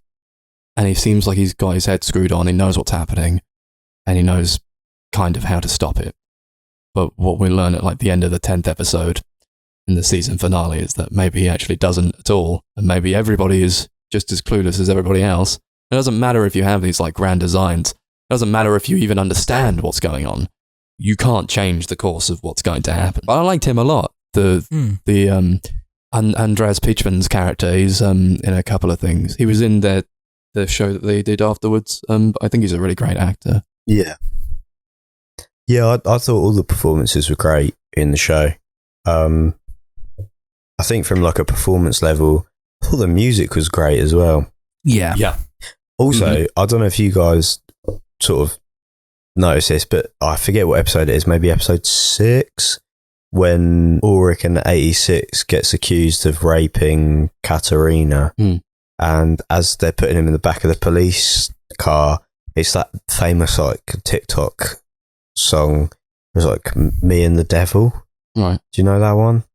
and he seems like he's got his head screwed on. He knows what's happening, and he knows kind of how to stop it. But what we learn at like the end of the 10th episode in the season finale is that maybe he actually doesn't at all, and maybe everybody is just as clueless as everybody else. It doesn't matter if you have these like grand designs. It doesn't matter if you even understand what's going on. You can't change the course of what's going to happen. But I liked him a lot. Andreas Pichman's character. He's in a couple of things. He was in the show that they did afterwards. I think he's a really great actor. Yeah. Yeah, I thought all the performances were great in the show. I think from like a performance level, I thought the music was great as well. Yeah. Yeah. Also, I don't know if you guys sort of notice this, but I forget what episode it is, maybe episode 6, when Ulrich in 86 gets accused of raping Katerina. And as they're putting him in the back of the police car, it's that famous like TikTok song. It was like Me and the Devil. Right. Do you know that one?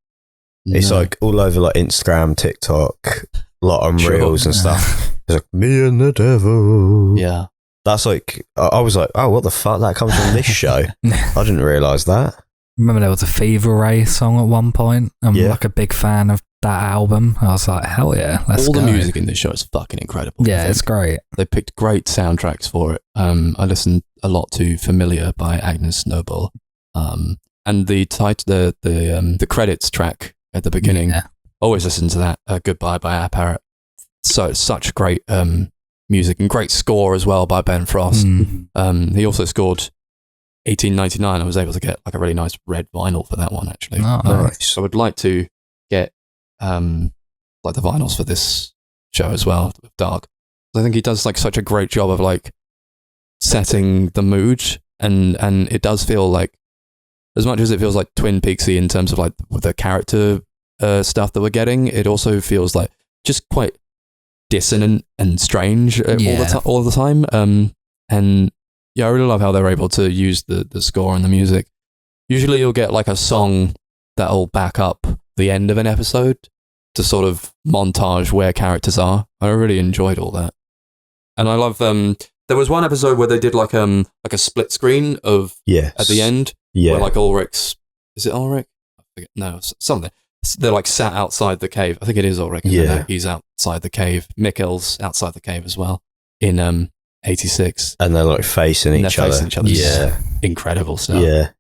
No. It's like all over like Instagram, TikTok, a lot on Reels and stuff. It's like Me and the Devil. Yeah. That's like, I was like, oh, what the fuck? That comes from this show. I didn't realise that. Remember there was a Fever Ray song at one point. I'm like a big fan of that album. I was like, hell yeah, let's go. All the music in this show is fucking incredible. Yeah, it's great. They picked great soundtracks for it. I listened a lot to Familiar by Agnes Noble. And the credits track at the beginning, always listen to that. Goodbye by Our Parrot. So it's such great music and great score as well by Ben Frost. He also scored 1899. I was able to get like a really nice red vinyl for that one actually. Oh, nice. I would like to get like the vinyls for this show as well, Dark. I think he does like such a great job of like setting the mood, and it does feel like, as much as it feels like Twin Peaksy in terms of like the character stuff that we're getting, it also feels like just quite dissonant and strange all the time. And yeah, I really love how they're able to use the score and the music. Usually you'll get like a song that'll back up the end of an episode to sort of montage where characters are. I really enjoyed all that. And I love there was one episode where they did like a split screen of at the end where like Ulrich's, is it Ulrich? I forget. No, something. They're like sat outside the cave. I think it is Ulrich. Yeah. He's outside the cave. Mikkel's outside the cave as well in 86. And they're like facing each other. Yeah. Incredible stuff. Yeah.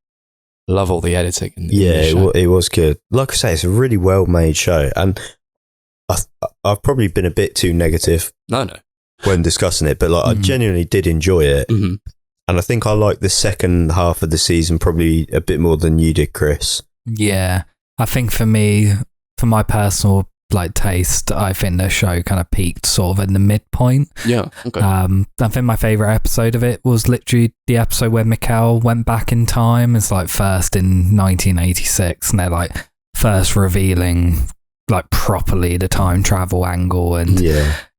Love all the editing. It was good. Like I say, it's a really well made show. And I've probably been a bit too negative. No. When discussing it, but like I genuinely did enjoy it. And I think I liked the second half of the season probably a bit more than you did, Chris. Yeah. I think for me, for my personal like taste, I think the show kind of peaked sort of in the midpoint. Yeah. Okay. I think my favourite episode of it was literally the episode where Mikkel went back in time. It's like first in 1986, and they're like first revealing like properly the time travel angle and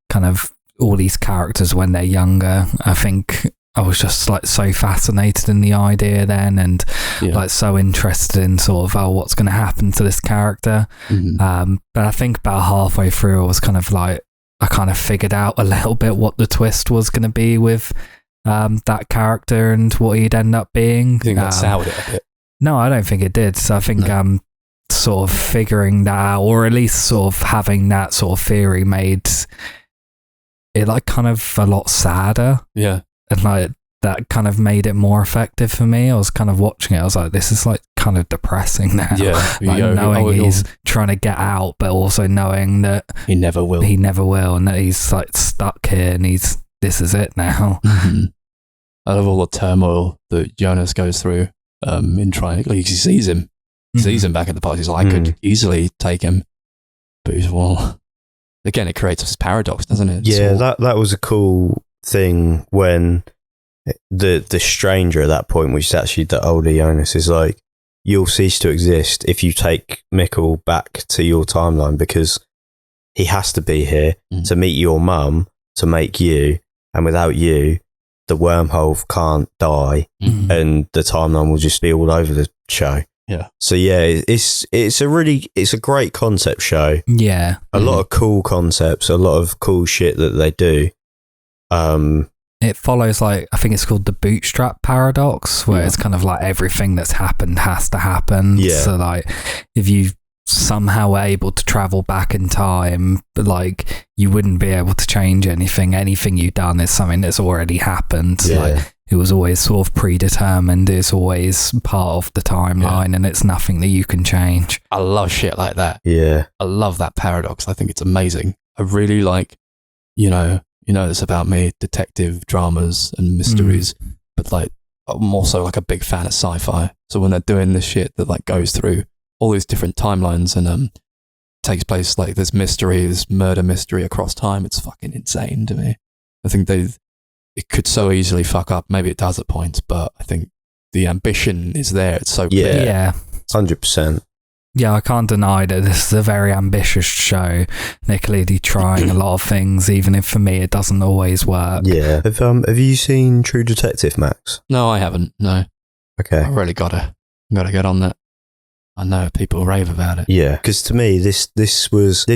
kind of all these characters when they're younger. I think I was just like so fascinated in the idea then, and like so interested in sort of what's going to happen to this character. But I think about halfway through I was kind of like, I kind of figured out a little bit what the twist was going to be with that character and what he'd end up being. You think that soured it a bit? No, I don't think it did. So I think sort of figuring that out, or at least sort of having that sort of theory made it like kind of a lot sadder. Yeah. And like that kind of made it more effective for me. I was kind of watching it. I was like, this is like kind of depressing now. Yeah. Like knowing he's trying to get out, but also knowing that he never will. And that he's like stuck here and this is it now. I love all the turmoil that Jonas goes through in trying, like he sees him sees him back at the party. He's like, I could easily take him. But he's, well, again, it creates this paradox, doesn't it? Yeah, that was a cool thing when the stranger at that point, which is actually the older Jonas, is like, you'll cease to exist if you take Mikkel back to your timeline, because he has to be here to meet your mum, to make you, and without you, the wormhole can't die, and the timeline will just be all over the show. Yeah. So yeah, it's a great concept show. Yeah. A lot of cool concepts, a lot of cool shit that they do. It follows, like, I think it's called the bootstrap paradox, where it's kind of like everything that's happened has to happen. Yeah. So like, if you somehow were able to travel back in time, like, you wouldn't be able to change anything. Anything you've done is something that's already happened. Yeah. Like, it was always sort of predetermined. It's always part of the timeline, and it's nothing that you can change. I love shit like that. Yeah. I love that paradox. I think it's amazing. I really like, you know this about me, detective dramas and mysteries, but like, I'm also like a big fan of sci-fi. So when they're doing this shit that like goes through all these different timelines and takes place like this murder mystery across time, it's fucking insane to me. I think it could so easily fuck up. Maybe it does at points, but I think the ambition is there. It's so clear. Yeah. 100%. Yeah, I can't deny that this is a very ambitious show. They're clearly trying a lot of things, even if for me it doesn't always work. Yeah. Have you seen True Detective, Max? No, I haven't. No. Okay. I really gotta get on that. I know people rave about it. Yeah, because to me, this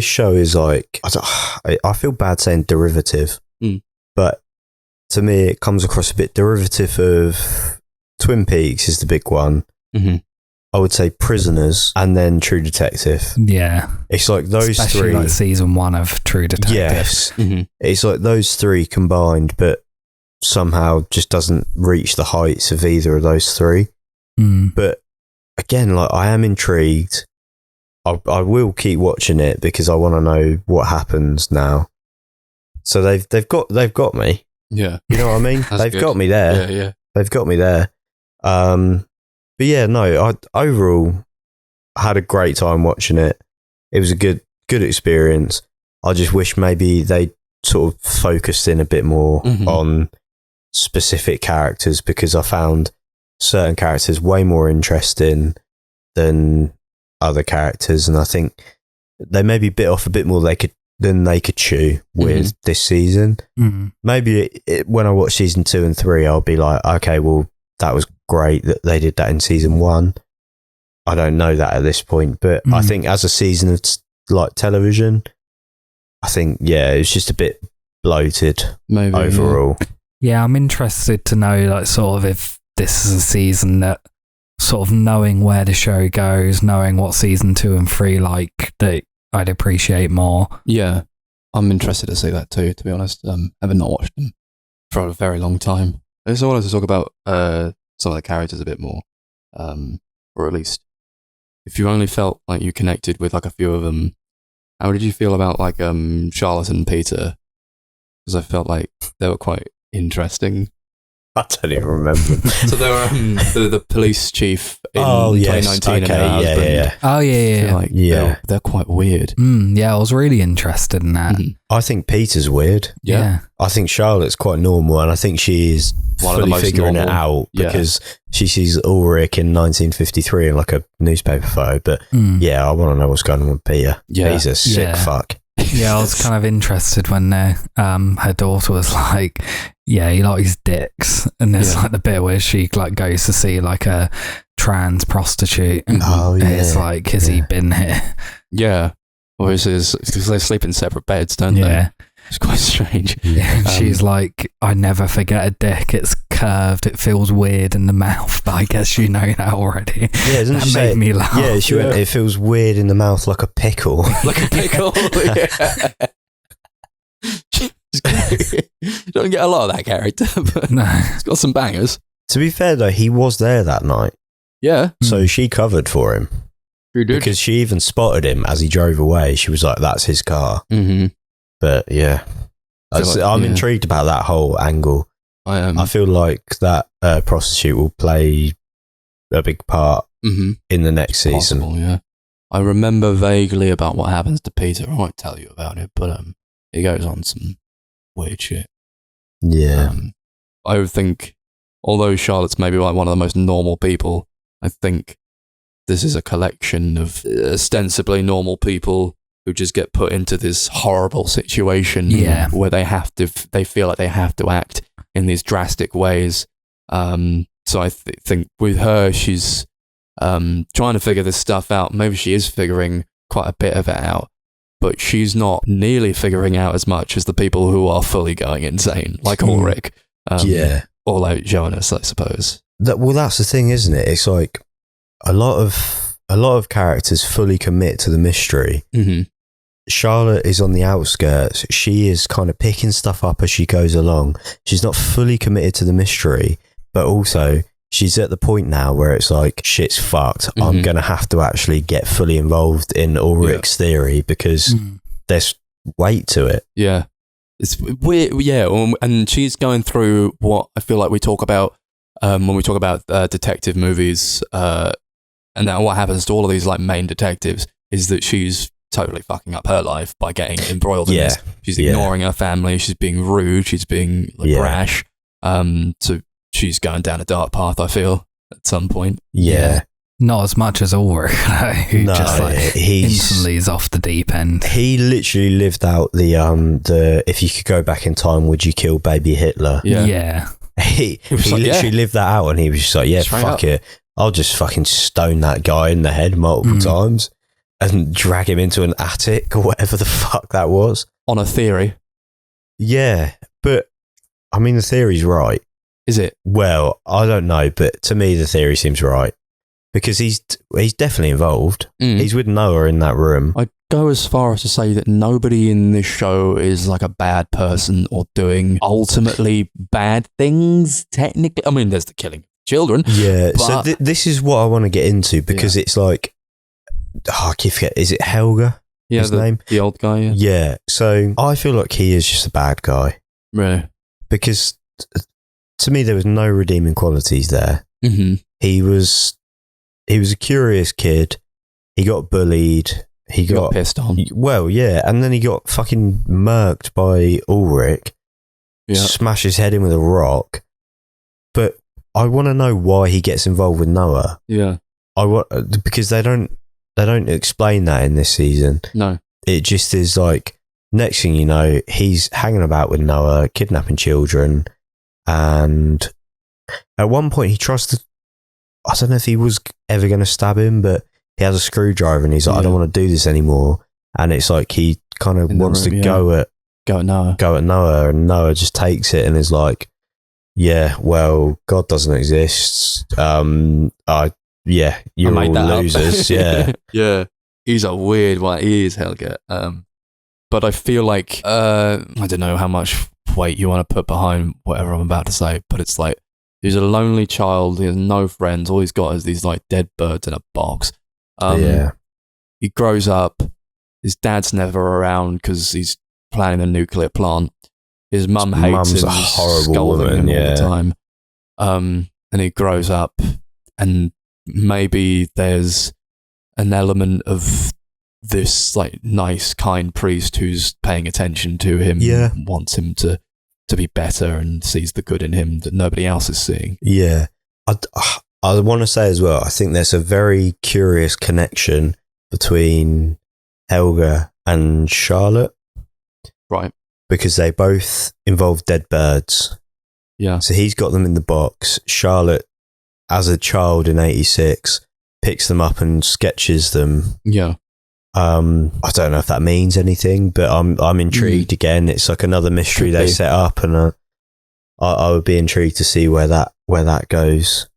show is like, I feel bad saying derivative, but to me, it comes across a bit derivative of Twin Peaks is the big one. Mm-hmm. I would say Prisoners, and then True Detective. Yeah. It's like those Especially three. like season 1 of True Detective. Yes. Mm-hmm. It's like those three combined, but somehow just doesn't reach the heights of either of those three. But again, like, I am intrigued. I will keep watching it because I want to know what happens now. So they've got me. Yeah. You know what I mean? They've good. got me there. Yeah. They've got me there. But yeah, no, I overall had a great time watching it. It was a good experience. I just wish maybe they sort of focused in a bit more on specific characters, because I found certain characters way more interesting than other characters, and I think they maybe bit off a bit more than they could chew with this season. Maybe when I watch season 2 and 3, I'll be like, okay, well, that was great that they did that in season 1. I don't know that at this point, but I think as a season of like television, I think, yeah, it's just a bit bloated Maybe overall. Yeah, I'm interested to know, like, sort of if this is a season that sort of knowing where the show goes, knowing what season 2 and 3 like, that I'd appreciate more. Yeah, I'm interested to see that too, to be honest. Having not watched them for a very long time. I just wanted to talk about some of the characters a bit more, or at least if you only felt like you connected with like a few of them. How did you feel about like Charlotte and Peter? Because I felt like they were quite interesting. I don't even remember them. So they were the police chief in 2019. Okay, and her husband. Oh, I feel like Yeah. they're quite weird. Yeah, I was really interested in that. I think Peter's weird. Yeah. I think Charlotte's quite normal, and I think she is One of the fully most figuring it normal. out Yeah. because she sees Ulrich in 1953 in like a newspaper photo. But yeah, I want to know what's going on with Peter. Yeah. He's a sick fuck. Yeah, I was kind of interested when her daughter was like, yeah, he likes dicks. And there's like the bit where she like goes to see like a trans prostitute. Oh, yeah. And it's like, has he been here? Yeah. Or is it because they sleep in separate beds, don't they? It's quite strange. Yeah. And she's like, I never forget a dick. It's curved. It feels weird in the mouth. But I guess you know that already. Yeah, doesn't That she made say- me laugh. Yeah, she went, it feels weird in the mouth like a pickle. Like a pickle. Don't get a lot of that character, but No. it's got some bangers. To be fair though, he was there that night, Yeah. so she covered for him because she even spotted him as he drove away. She was like, "That's his car." Mm-hmm. But yeah, I'm yeah. intrigued about that whole angle. I am. I feel like that prostitute will play a big part in the next season. Possible, yeah. I remember vaguely about what happens to Peter. I won't tell you about it, but he goes on some weird shit. Yeah. I would think, although Charlotte's maybe like one of the most normal people, I think this is a collection of ostensibly normal people who just get put into this horrible situation where they feel like they have to act in these drastic ways. So I think with her, she's trying to figure this stuff out. Maybe she is figuring quite a bit of it out, but she's not nearly figuring out as much as the people who are fully going insane, like Ulrich. Or like Jonas, I suppose. That's the thing, isn't it? It's like a lot of characters fully commit to the mystery. Charlotte is on the outskirts. She is kind of picking stuff up as she goes along. She's not fully committed to the mystery, but also she's at the point now where it's like, shit's fucked. I'm going to have to actually get fully involved in Ulrich's theory because there's weight to it. Yeah. It's weird, and she's going through what I feel like we talk about when we talk about detective movies, and then what happens to all of these like main detectives is that she's totally fucking up her life by getting embroiled in this. She's ignoring her family, she's being rude, she's being brash, so she's going down a dark path, I feel, at some point. Not as much as Ulrich, who just like instantly is off the deep end. He literally lived out the if you could go back in time, would you kill baby Hitler? Yeah. He literally lived that out, and he was just like, fuck it. I'll just fucking stone that guy in the head multiple times and drag him into an attic or whatever the fuck that was. On a theory. Yeah, but I mean, the theory's right. Is it? Well, I don't know, but to me, the theory seems right. Because he's definitely involved. He's with Noah in that room. I'd go as far as to say that nobody in this show is like a bad person or doing ultimately bad things, technically. I mean, there's the killing of children. Yeah, so this is what I want to get into because it's like, I keep forgetting, is it Helga? Yeah, his name? The old guy, Yeah, so I feel like he is just a bad guy. Really? Because to me, there was no redeeming qualities there. He was a curious kid. He got bullied. He got pissed on. Well, yeah. And then he got fucking murked by Ulrich. Yeah. Smash his head in with a rock. But I want to know why he gets involved with Noah. Yeah. Because they don't explain that in this season. No. It just is like, next thing you know, he's hanging about with Noah, kidnapping children. And at one point he tries to, I don't know if he was ever going to stab him, but he has a screwdriver and he's like, I don't want to do this anymore. And it's like he kind of wants to go at Noah, and Noah just takes it and is like, yeah, well, God doesn't exist. You're all losers. Yeah. Yeah. He's a weird one. He is Helga. But I feel like, I don't know how much weight you want to put behind whatever I'm about to say, but it's like, he's a lonely child. He has no friends. All he's got is these like dead birds in a box. He grows up. His dad's never around because he's planning a nuclear plant. His mum hates him. A horrible woman, all the time. And he grows up, and maybe there's an element of this like nice, kind priest who's paying attention to him. Wants him to be better and sees the good in him that nobody else is seeing. Yeah. I want to say as well, I think there's a very curious connection between Helga and Charlotte. Right. Because they both involve dead birds. Yeah. So he's got them in the box. Charlotte, as a child in 86, picks them up and sketches them. Yeah. I don't know if that means anything, but I'm intrigued again. It's like another mystery they set up, and I would be intrigued to see where that goes.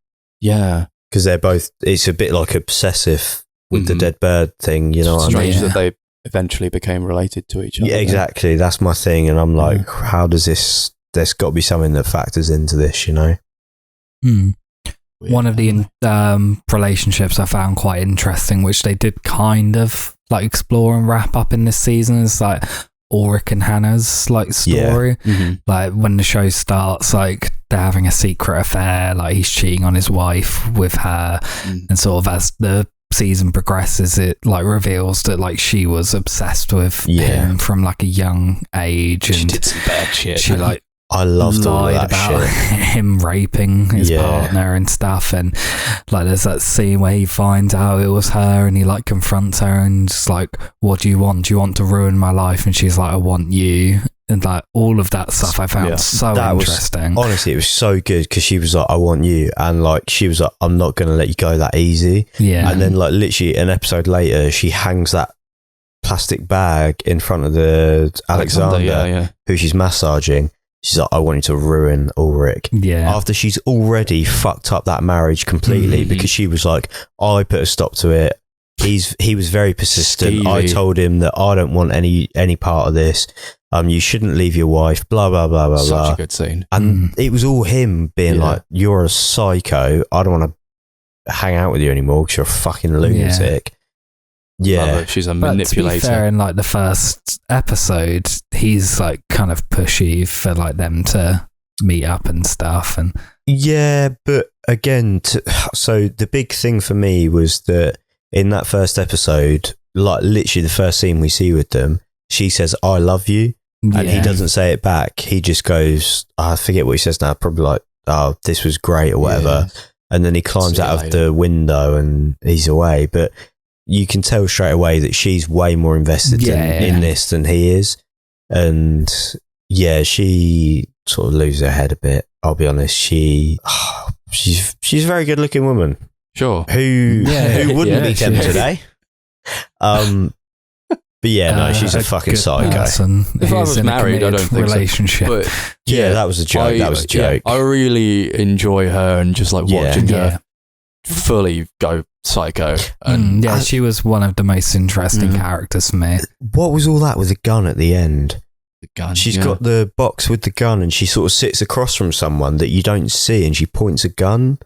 Yeah, because they're both. It's a bit like obsessive with the dead bird thing. You know what I mean? Strange that they eventually became related to each other. Yeah, exactly. That's my thing, and I'm like, how does this? There's got to be something that factors into this, you know. One of the relationships I found quite interesting, which they did kind of like explore and wrap up in this season, is like Ulrich and Hannah's like story. Like when the show starts, like they're having a secret affair, like he's cheating on his wife with her, and sort of as the season progresses, it like reveals that like she was obsessed with him from like a young age, and she did some bad shit. She like I loved all lied that about shit. him raping his partner and stuff, and like there's that scene where he finds out it was her, and he like confronts her and just like, what do you want to ruin my life? And she's like, I want you. And like all of that stuff I found so interesting. Honestly, it was so good because she was like, I want you, and like she was like, I'm not gonna let you go that easy. And then like literally an episode later, she hangs that plastic bag in front of the Alexander who she's massaging. She's like, I want you to ruin Ulrich. After she's already fucked up that marriage completely because she was like, I put a stop to it. He was very persistent. I told him that I don't want any part of this. You shouldn't leave your wife. Blah blah blah blah. Such a good scene. And it was all him being like, "You're a psycho. I don't want to hang out with you anymore because you're a fucking lunatic." Yeah, she's a manipulator. To be fair, in like the first episode, he's like kind of pushy for like them to meet up and stuff, and but again, so the big thing for me was that in that first episode, like literally the first scene we see with them, she says, I love you, and he doesn't say it back. He just goes, I forget what he says now, probably like, oh, this was great or whatever, and then he climbs out of the window and he's away. But you can tell straight away that she's way more invested in this than he is, and she sort of loses her head a bit. I'll be honest. She's a very good looking woman. Sure. Who wouldn't be tempted today? But no, she's a fucking psycho. If I was married, I don't think relationship. So. But that was a joke. That was a joke. I really enjoy her and just like watching her fully go psycho. And she was one of the most interesting characters for me. What was all that with the gun at the end? The gun. She's got the box with the gun, and she sort of sits across from someone that you don't see, and she points a gun.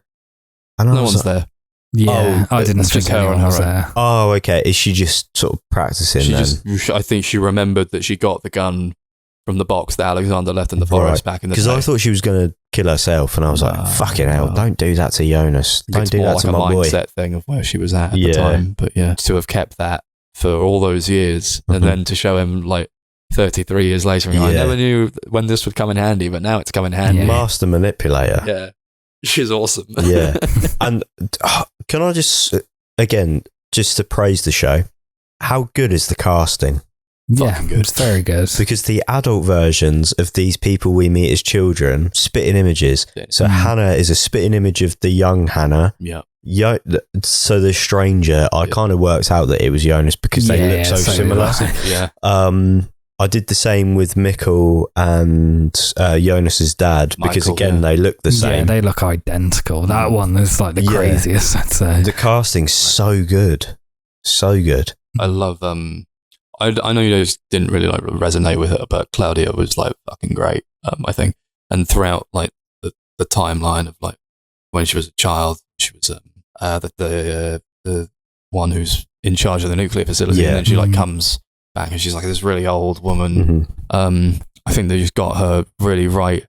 And no one's there. Yeah, I didn't think anyone was there. Oh, okay. Is she just sort of practicing I think she remembered that she got the gun from the box that Alexander left in the forest back in the day. Because I thought she was going to kill herself, and I was like, fucking hell, don't do that to Jonas. Don't do that to my boy. It's more like a mindset thing of where she was at the time. But to have kept that for all those years, and then to show him like 33 years later, I never knew when this would come in handy, but now it's come in handy. Master manipulator. Yeah. She's awesome. Yeah. And can I just, again, just to praise the show, how good is the casting? Yeah, good. It's very good. Because the adult versions of these people we meet as children, spitting images. So Hannah is a spitting image of the young Hannah. Yeah. So the stranger, I kind of worked out that it was Jonas because they look so similar. Yeah. I did the same with Mikkel and Jonas's dad because they look the same. Yeah, they look identical. That one is like the craziest, I'd say. The casting's so good. So good. I love I know you guys didn't really like resonate with her, but Claudia was like fucking great, I think. And throughout like the timeline of like when she was a child, she was the one who's in charge of the nuclear facility, and then she like comes back and she's like this really old woman. I think they just got her really right,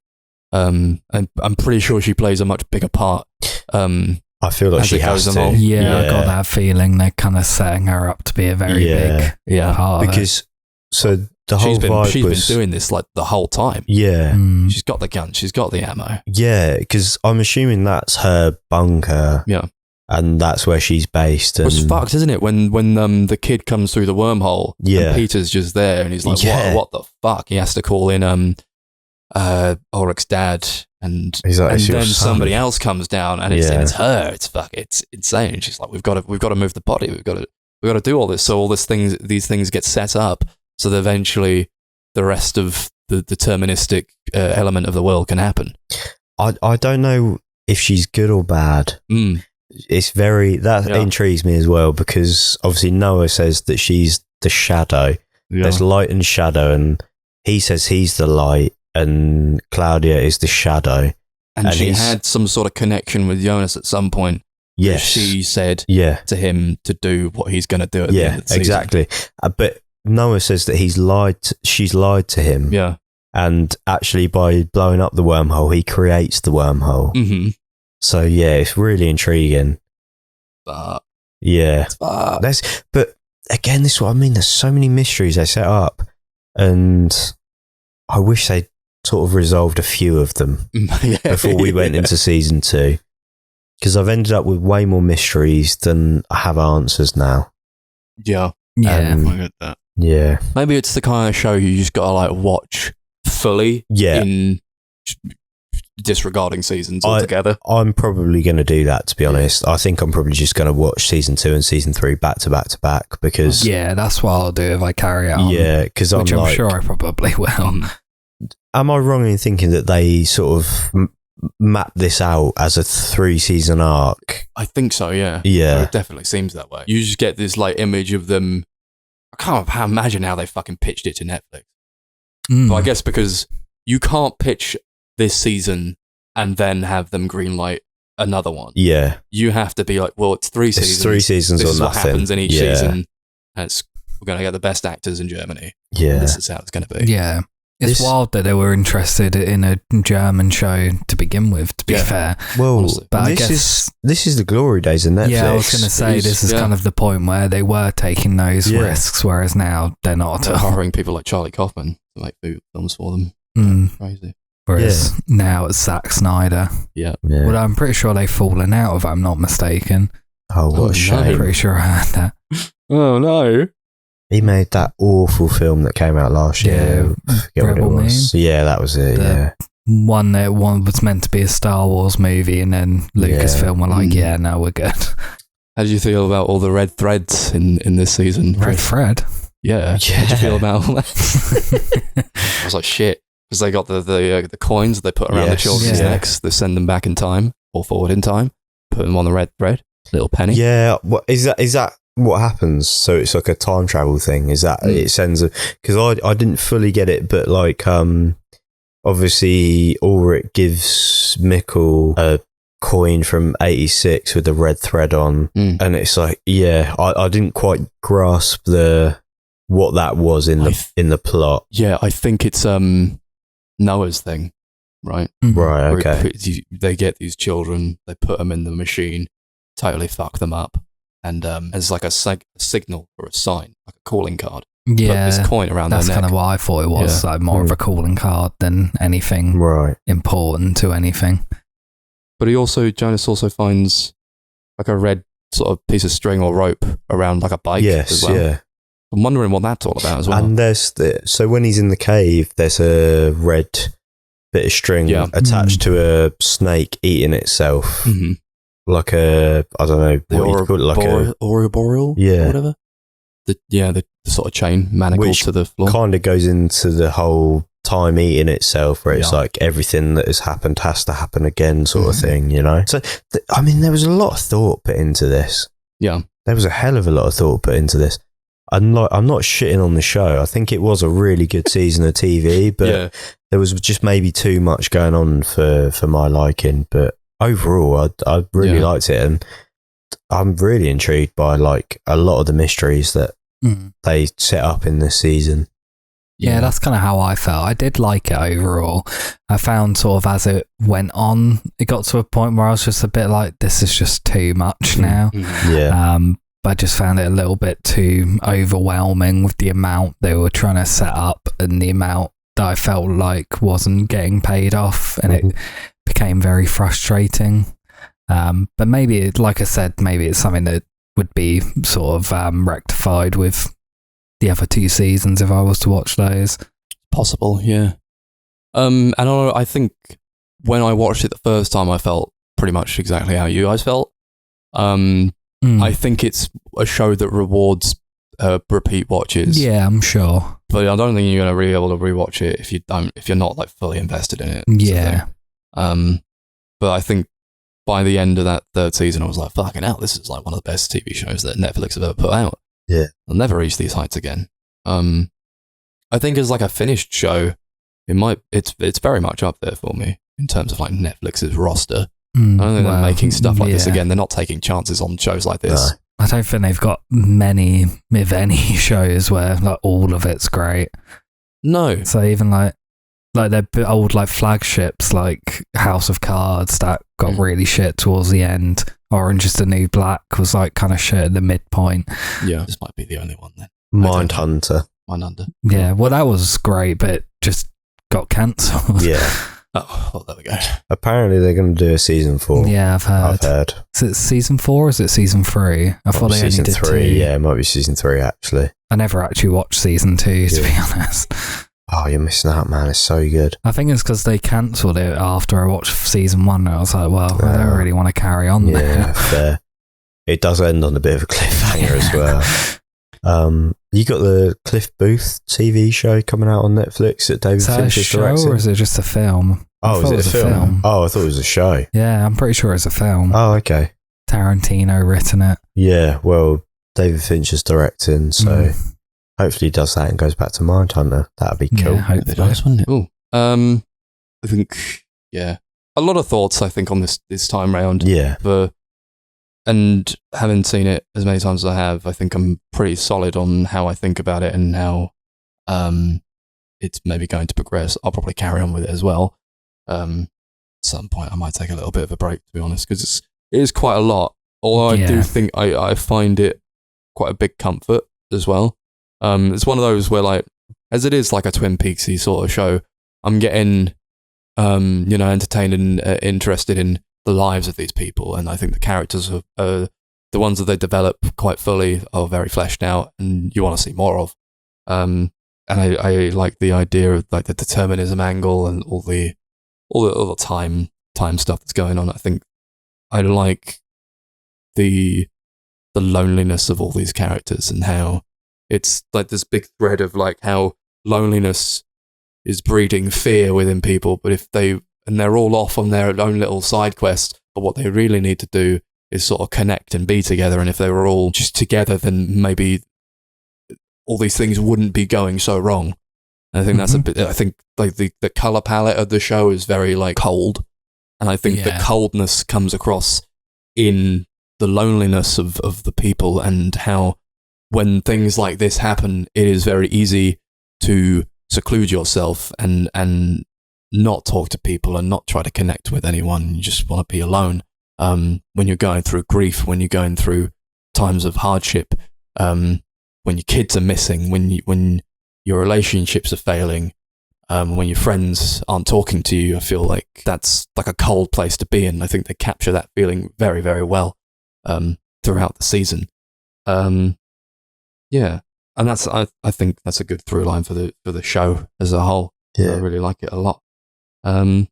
and I'm pretty sure she plays a much bigger part. I feel like she has to. Yeah, I got that feeling they're kind of setting her up to be a very big part because so the whole vibe she's been doing this like the whole time. She's got the gun, she's got the ammo. Because I'm assuming that's her bunker. And that's where she's based. And it's fucked, isn't it? When the kid comes through the wormhole, and Peter's just there, and he's like, "What the fuck?" He has to call in Ulrich's dad, and then somebody else comes down, and it's her. It's insane. And she's like, "We've got to move the body. We've got to do all this." So all these things get set up, so that eventually the rest of the deterministic element of the world can happen. I don't know if she's good or bad. It's that intrigues me as well, because obviously Noah says that she's the shadow. There's light and shadow, and he says he's the light, and Claudia is the shadow. And she had some sort of connection with Jonas at some point. Yes, she said to him to do what he's going to do at the end of the season. Exactly. But Noah says that she's lied to him. Yeah. And actually, by blowing up the wormhole, he creates the wormhole. Mm-hmm. So yeah, it's really intriguing. But but again, this is what I mean. There's so many mysteries they set up, and I wish they sort of resolved a few of them before we went into season 2. Because I've ended up with way more mysteries than I have answers now. Yeah. Yeah. I get that. Yeah. Maybe it's the kind of show you just gotta like watch fully in disregarding seasons altogether. I'm probably going to do that, to be honest. I think I'm probably just going to watch season 2 and season 3 back to back to back because... Yeah, that's what I'll do if I carry it on. Yeah, because I'm sure I probably will. Am I wrong in thinking that they sort of map this out as a 3-season arc? I think so, yeah. Yeah. It definitely seems that way. You just get this like image of them. I can't imagine how they fucking pitched it to Netflix. But I guess because you can't pitch this season and then have them greenlight another one. Yeah. You have to be like, well, it's 3 seasons. It's 3 seasons this or is nothing. what happens in each season. And we're going to get the best actors in Germany. Yeah. This is how it's going to be. Yeah. It's wild that they were interested in a German show to begin with, to be fair. Well, honestly. But this is the glory days of Netflix. Yeah, I was going to say, this is kind of the point where they were taking those risks, whereas now they're not. They're hiring people like Charlie Kaufman to make films for them. Crazy. Whereas now it's Zack Snyder. Yeah. Well, I'm pretty sure they've fallen out, if I'm not mistaken. Oh, what a shame. I'm pretty sure I heard that. Oh, no. He made that awful film that came out last year. I forget Rebel what it was. Moon? Yeah, that was it. One was meant to be a Star Wars movie, and then Lucasfilm were like, "Yeah, no, we're good." How did you feel about all the red threads in this season? Red thread. Yeah. How did you feel about all that? I was like, shit, because they got the coins they put around the children's necks. They send them back in time or forward in time. Put them on the red thread. Little penny. Yeah. What is that? What happens? So it's like a time travel thing. Is that it sends because I didn't fully get it, but like obviously Ulrich gives Mikkel a coin from 86 with the red thread on, and it's like I didn't quite grasp what that was in the plot. Yeah, I think it's Noah's thing, right? Right. Okay. They get these children, they put them in the machine, totally fuck them up. And as like a signal or a sign, like a calling card. Yeah, this coin around their neck. That's kind of what I thought it was, like more of a calling card than anything important to anything. But Jonas also finds like a red sort of piece of string or rope around like a bike as well. Yeah. I'm wondering what that's all about as well. And so when he's in the cave, there's a red bit of string attached to a snake eating itself. Mm-hmm. Like I don't know what you'd call it, like Ouroboreal, or whatever. The sort of chain manacled to the floor. Kind of goes into the whole time eating itself, where it's like everything that has happened has to happen again, sort of thing, you know. So I mean, there was a lot of thought put into this. Yeah, there was a hell of a lot of thought put into this. I'm not shitting on the show. I think it was a really good season of TV, but there was just maybe too much going on for my liking, but. Overall, I really liked it, and I'm really intrigued by like a lot of the mysteries that they set up in this season. Yeah, that's kind of how I felt. I did like it overall. I found sort of as it went on, it got to a point where I was just a bit like, this is just too much now. Yeah. I just found it a little bit too overwhelming with the amount they were trying to set up and the amount that I felt like wasn't getting paid off, and it became very frustrating. But maybe, like I said, maybe it's something that would be sort of rectified with the other 2 seasons if I was to watch those. Possible, yeah. And I think when I watched it the first time, I felt pretty much exactly how you guys felt. I think it's a show that rewards repeat watches. Yeah, I'm sure. But I don't think you're going to be able to rewatch it if you're not like fully invested in it. Yeah. But I think by the end of that 3rd season, I was like, fucking hell, this is like one of the best TV shows that Netflix have ever put out. Yeah. I'll never reach these heights again. I think as like a finished show, it's very much up there for me in terms of like Netflix's roster. I don't think they're making stuff like this again. They're not taking chances on shows like this. I I don't think they've got many, if any, shows where like all of it's great. No. So even like their old like flagships like House of Cards that got really shit towards the end. Orange is the New Black was like kind of shit at the midpoint. Yeah, this might be the only one then. Mindhunter. Yeah, well that was great, but it just got cancelled. Yeah. Oh, well, there we go. Apparently they're going to do a season 4. Yeah, I've heard. Is it season 4 or is it season 3? I thought they only did 2. Yeah, it might be season 3 actually. I never actually watched season 2 to be honest. Oh, you're missing out, man. It's so good. I think it's because they cancelled it after I watched season 1 and I was like, well, I don't really want to carry on there. Yeah, fair. It does end on a bit of a cliffhanger as well. You got the Cliff Booth TV show coming out on Netflix that David Fincher is directing. Is it a show or is it just a film? Oh, is it a film? Oh, I thought it was a show. Yeah, I'm pretty sure it's a film. Oh, okay. Tarantino written it. Yeah, well, David Fincher's directing, so hopefully he does that and goes back to Mindhunter. That'd be cool. Yeah, hopefully. Nice, wouldn't it? Ooh. I think, yeah. A lot of thoughts, I think, on this time round. Yeah. And having seen it as many times as I have, I think I'm pretty solid on how I think about it and how it's maybe going to progress. I'll probably carry on with it as well. At some point, I might take a little bit of a break, to be honest, because it is quite a lot. Although I do think I find it quite a big comfort as well. It's one of those where, like, as it is like a Twin Peaksy sort of show, I'm getting, entertained and interested in the lives of these people, and I think the characters are the ones that they develop quite fully are very fleshed out, and you want to see more of. And I like the idea of like the determinism angle and all the time stuff that's going on. I think I like the loneliness of all these characters and how it's like this big thread of like how loneliness is breeding fear within people, but they're all off on their own little side quests, but what they really need to do is sort of connect and be together. And if they were all just together, then maybe all these things wouldn't be going so wrong. And I think that's a bit, I think like the color palette of the show is very like cold. And I think the coldness comes across in the loneliness of the people and how when things like this happen, it is very easy to seclude yourself and not talk to people and not try to connect with anyone. You just want to be alone. When you're going through grief, when you're going through times of hardship, when your kids are missing, when your relationships are failing, when your friends aren't talking to you, I feel like that's like a cold place to be in. I think they capture that feeling very, very well throughout the season. Yeah, and that's I think that's a good through line for the show as a whole. Yeah, I really like it a lot. Don't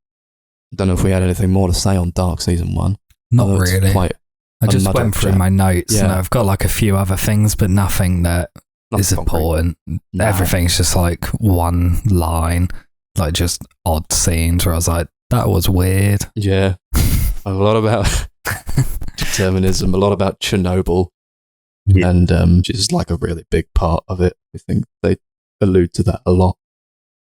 know if we had anything more to say on Dark Season 1. Not really. I just went through my notes and I've got like a few other things, but nothing that is important. No. Everything's just like one line, like just odd scenes where I was like, that was weird. Yeah. A lot about determinism, a lot about Chernobyl. Yeah. And which is like a really big part of it. I think they allude to that a lot.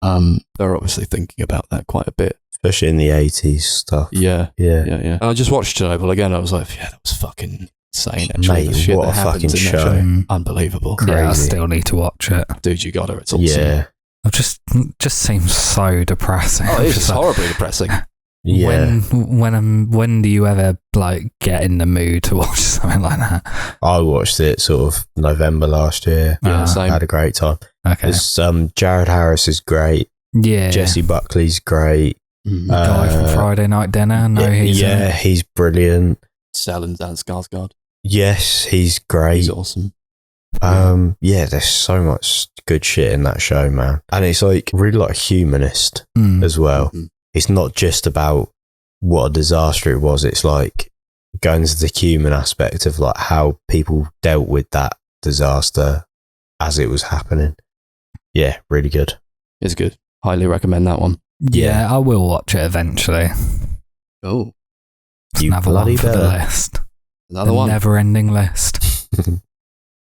They're obviously thinking about that quite a bit. Especially in the 80s stuff. Yeah. And I just watched Chernobyl again. I was like, yeah, that was fucking insane. Actually, mate, the shit what that a fucking in show. That show. Unbelievable. Crazy. Yeah, I still need to watch it. Dude, you got her. It's awesome. Yeah. It just seems so depressing. Oh, it's just horribly depressing. Yeah. When do you ever like get in the mood to watch something like that? I watched it sort of November last year. Yeah, same. I had a great time. Okay. It's, Jared Harris is great. Yeah. Jesse Buckley's great. Guy from Friday Night Dinner. No, he's brilliant. Stellan Skarsgård. Yes, he's great. He's awesome. Yeah, there's so much good shit in that show, man. And it's like really like humanist as well. Mm-hmm. It's not just about what a disaster it was. It's like going to the human aspect of like how people dealt with that disaster as it was happening. Yeah, really good. It's good. Highly recommend that one. Yeah, I will watch it eventually. Oh, you another bloody one for the list. Another one. Never-ending list.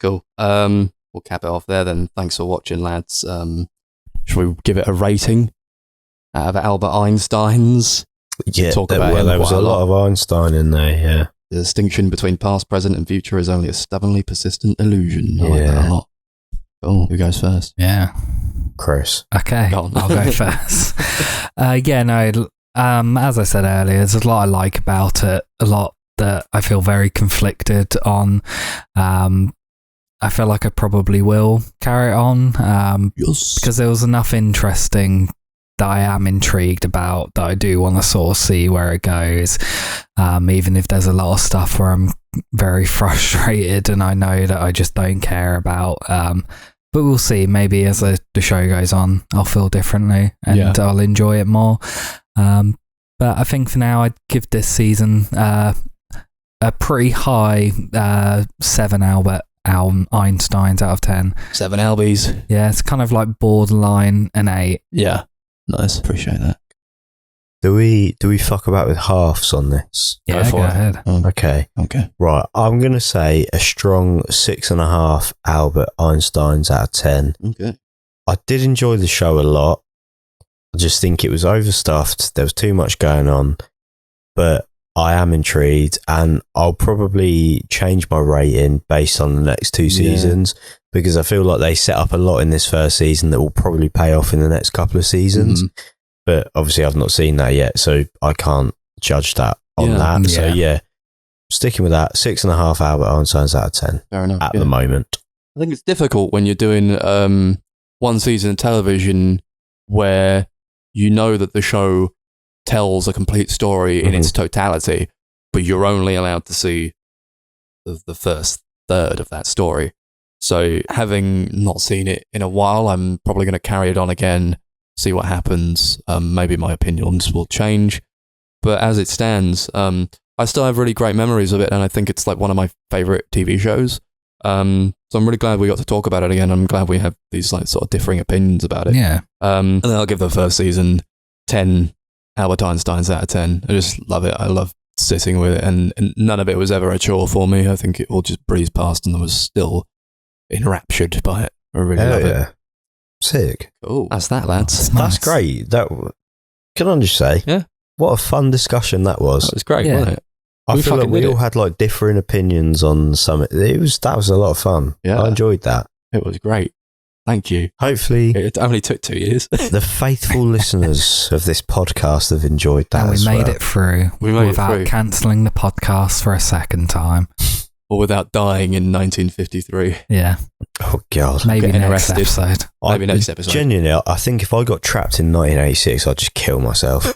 Cool. We'll cap it off there then. Thanks for watching, lads. Shall we give it a rating out of Albert Einstein's? Yeah, there was a lot of Einstein in there. Yeah. The distinction between past, present, and future is only a stubbornly persistent illusion. I like that a lot. Oh, who goes first? Yeah. Chris. Okay, I'll go first. As I said earlier, there's a lot I like about it, a lot that I feel very conflicted on. I feel like I probably will carry it on because there was enough interesting that I am intrigued about, that I do want to sort of see where it goes, even if there's a lot of stuff where I'm very frustrated and I know that I just don't care about. But we'll see. Maybe as the show goes on, I'll feel differently and I'll enjoy it more. But I think for now, I'd give this season a pretty high 7 Albert Einsteins out of 10. 7 Albies. Yeah, it's kind of like borderline an 8. Yeah, nice. Appreciate that. Do we fuck about with halves on this? Yeah, go ahead. Okay. Right, I'm going to say a strong 6.5 Albert Einsteins out of 10. Okay. I did enjoy the show a lot. I just think it was overstuffed. There was too much going on. But I am intrigued, and I'll probably change my rating based on the next 2 seasons, because I feel like they set up a lot in this first season that will probably pay off in the next couple of seasons. But obviously I've not seen that yet, so I can't judge that on that. So sticking with that, 6.5 Albert Einsteins out of 10. Fair enough. At the moment. I think it's difficult when you're doing one season of television where you know that the show tells a complete story in its totality, but you're only allowed to see the first third of that story. So having not seen it in a while, I'm probably going to carry it on again, see what happens. Maybe my opinions will change, but as it stands, I still have really great memories of it, and I think it's like one of my favorite TV shows. So I'm really glad we got to talk about it again. I'm glad we have these like sort of differing opinions about it. Yeah. And then I'll give the first season 10 Albert Einsteins out of 10. I just love it. I love sitting with it, and none of it was ever a chore for me. I think it all just breezed past, and I was still enraptured by it. I really love it. Sick. Cool. That's that, lads. That's great. Can I just say? Yeah. What a fun discussion that was. That was great, wasn't it? I feel like we all had like differing opinions on some. That was a lot of fun. Yeah. I enjoyed that. It was great. Thank you. Hopefully, it only took 2 years. The faithful listeners of this podcast have enjoyed that. And we made it through without cancelling the podcast for a second time. Or without dying in 1953. Yeah. Oh, God. Maybe next episode. Maybe next episode. Genuinely, I think if I got trapped in 1986, I'd just kill myself.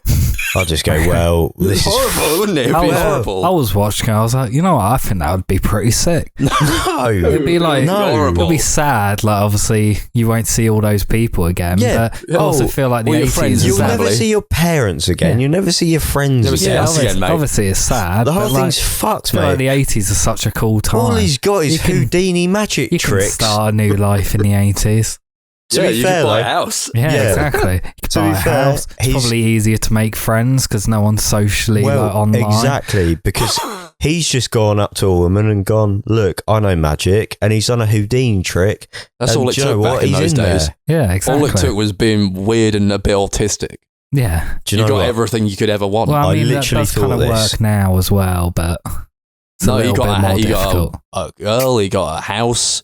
I'd just go, well, this is horrible, wouldn't it? It'd be horrible. I was watching, I was like, you know what? I think that would be pretty sick. No. It'd be like, horrible. It'd be sad. Like, obviously, you won't see all those people again. Yeah. But I also feel like the 80s You'll never see your parents again. You'll never see your friends again. Obviously, it's sad. The whole thing's fucked, mate. Like the 80s are such a cool time. All he's got is Houdini magic tricks. You can start a new life in the 80s. To be fair, you can buy a house. Yeah, exactly. You can buy a house. It's probably easier to make friends because no one's socially online. Exactly, because he's just gone up to a woman and gone, look, I know magic, and he's done a Houdini trick. That's all it took back in those days. Yeah, exactly. All it took was being weird and a bit autistic. Yeah. Do you know got everything you could ever want. Well, I mean, literally that does kind of work now as well, but it's a little bit more difficult. A girl, you got a house.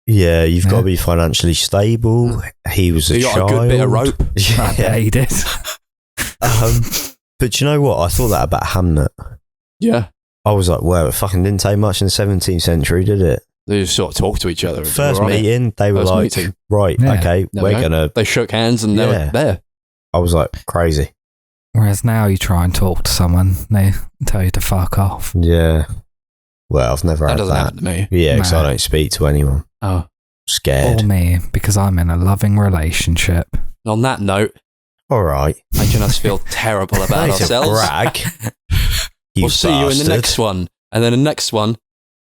Yeah, you've got to be financially stable. He was a child. You got a good bit of rope. Yeah, he did. But you know what? I thought that about Hamnet. Yeah. I was like, well, it fucking didn't take much in the 17th century, did it? They just sort of talked to each other. First meeting, they were like, right, okay, we're going to... They shook hands and they were there. I was like, crazy. Whereas now you try and talk to someone, they tell you to fuck off. Yeah. Well, I've never had that. That doesn't happen to me. Yeah, because I don't speak to anyone. Oh. Scared. Or me, because I'm in a loving relationship. On that note, all right, making us feel terrible about ourselves. Brag. We'll see you in the next one, and then the next one.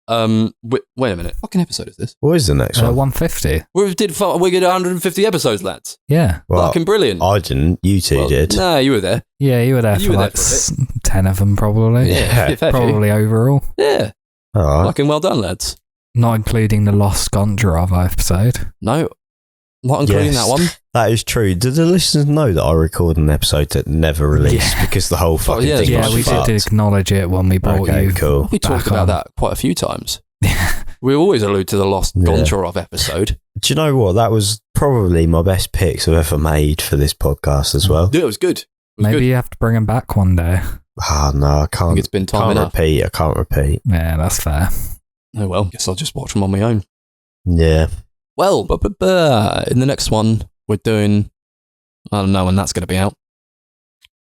Wait a minute. What fucking episode is this? What is the next one? 150. We did 150 episodes, lads. Yeah. Well, fucking brilliant. I didn't. You two did. No, you were there. Yeah, you were there for like 10 of them, probably. Yeah, probably overall. Yeah. All right. Fucking well done, lads. Not including the Lost Gondrava episode. No, Not including that one. That is true. Do the listeners know that I record an episode that never released because the whole fucking thing Yeah, was we fucked? did acknowledge it when we brought you. Cool. We talked about that quite a few times. We always allude to the Lost Goncharov episode. Do you know what? That was probably my best picks I've ever made for this podcast as well. Yeah, it was good. Maybe you have to bring him back one day. Ah, no, I can't. I think it's been time enough. I can't repeat. Yeah, that's fair. Oh well, guess I'll just watch them on my own. Yeah. Well, in the next one, we're doing... I don't know when that's going to be out.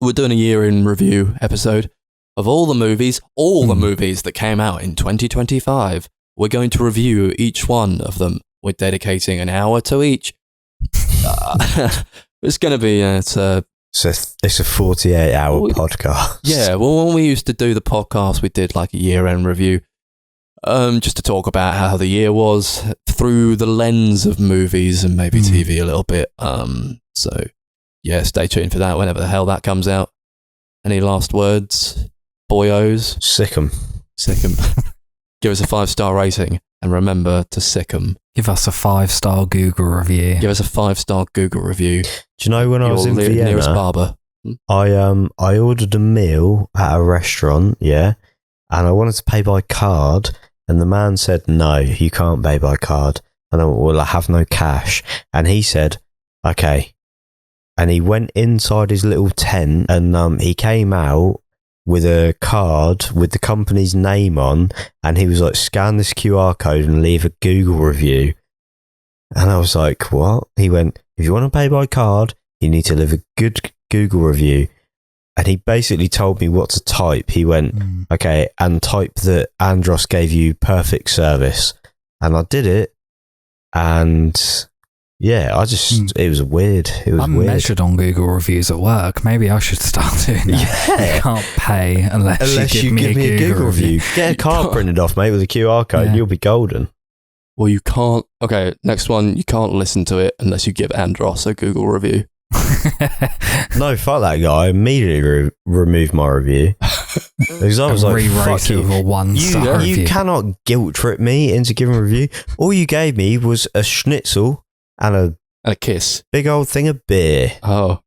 We're doing a year in review episode of all the movies that came out in 2025. We're going to review each one of them. We're dedicating an hour to each. It's going to be... It's a 48-hour podcast. Yeah, well, when we used to do the podcast, we did like a year-end review, just to talk about how the year was through the lens of movies and maybe TV a little bit. So, yeah, stay tuned for that whenever the hell that comes out. Any last words, boyos? Sick 'em. Give us a 5-star rating, and remember to sick 'em. Give us a 5-star Google review. Give us a 5-star Google review. Do you know when I was in Vienna, nearest barber? I ordered a meal at a restaurant, yeah, and I wanted to pay by card, and the man said, no, you can't pay by card. And I went, well, I have no cash. And he said, okay. And he went inside his little tent, and he came out with a card with the company's name on, and he was like, scan this QR code and leave a Google review. And I was like, what? He went, if you want to pay by card, you need to leave a good Google review. And he basically told me what to type. He went, okay, and type that Andros gave you perfect service. And I did it. And yeah, it was weird. I'm measured on Google reviews at work. Maybe I should start doing that. Yeah. You can't pay unless you give me a Google review. Get a card printed off, mate, with a QR code. Yeah. You'll be golden. Well, you can't... Okay, next one. You can't listen to it unless you give Andros a Google review. No, fuck that guy. I immediately removed my review. Because I was like, fuck you. With a 1-star review. You cannot guilt trip me into giving a review. All you gave me was a schnitzel and a kiss. Big old thing of beer. Oh.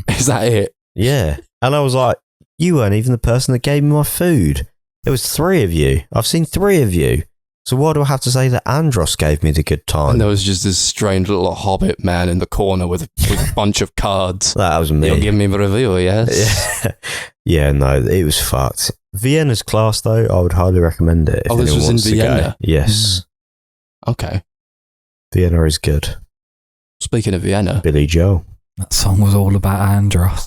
Is that it? Yeah. And I was like, you weren't even the person that gave me my food. There was 3 of you. I've seen 3 of you. So why do I have to say that Andros gave me the good time? And there was just this strange little hobbit man in the corner with a bunch of cards. That was me. You'll give me a review, yes? Yeah, no, it was fucked. Vienna's class, though, I would highly recommend it. If this was in Vienna? Yes. Okay. Vienna is good. Speaking of Vienna. Billy Joel. That song was all about Andros.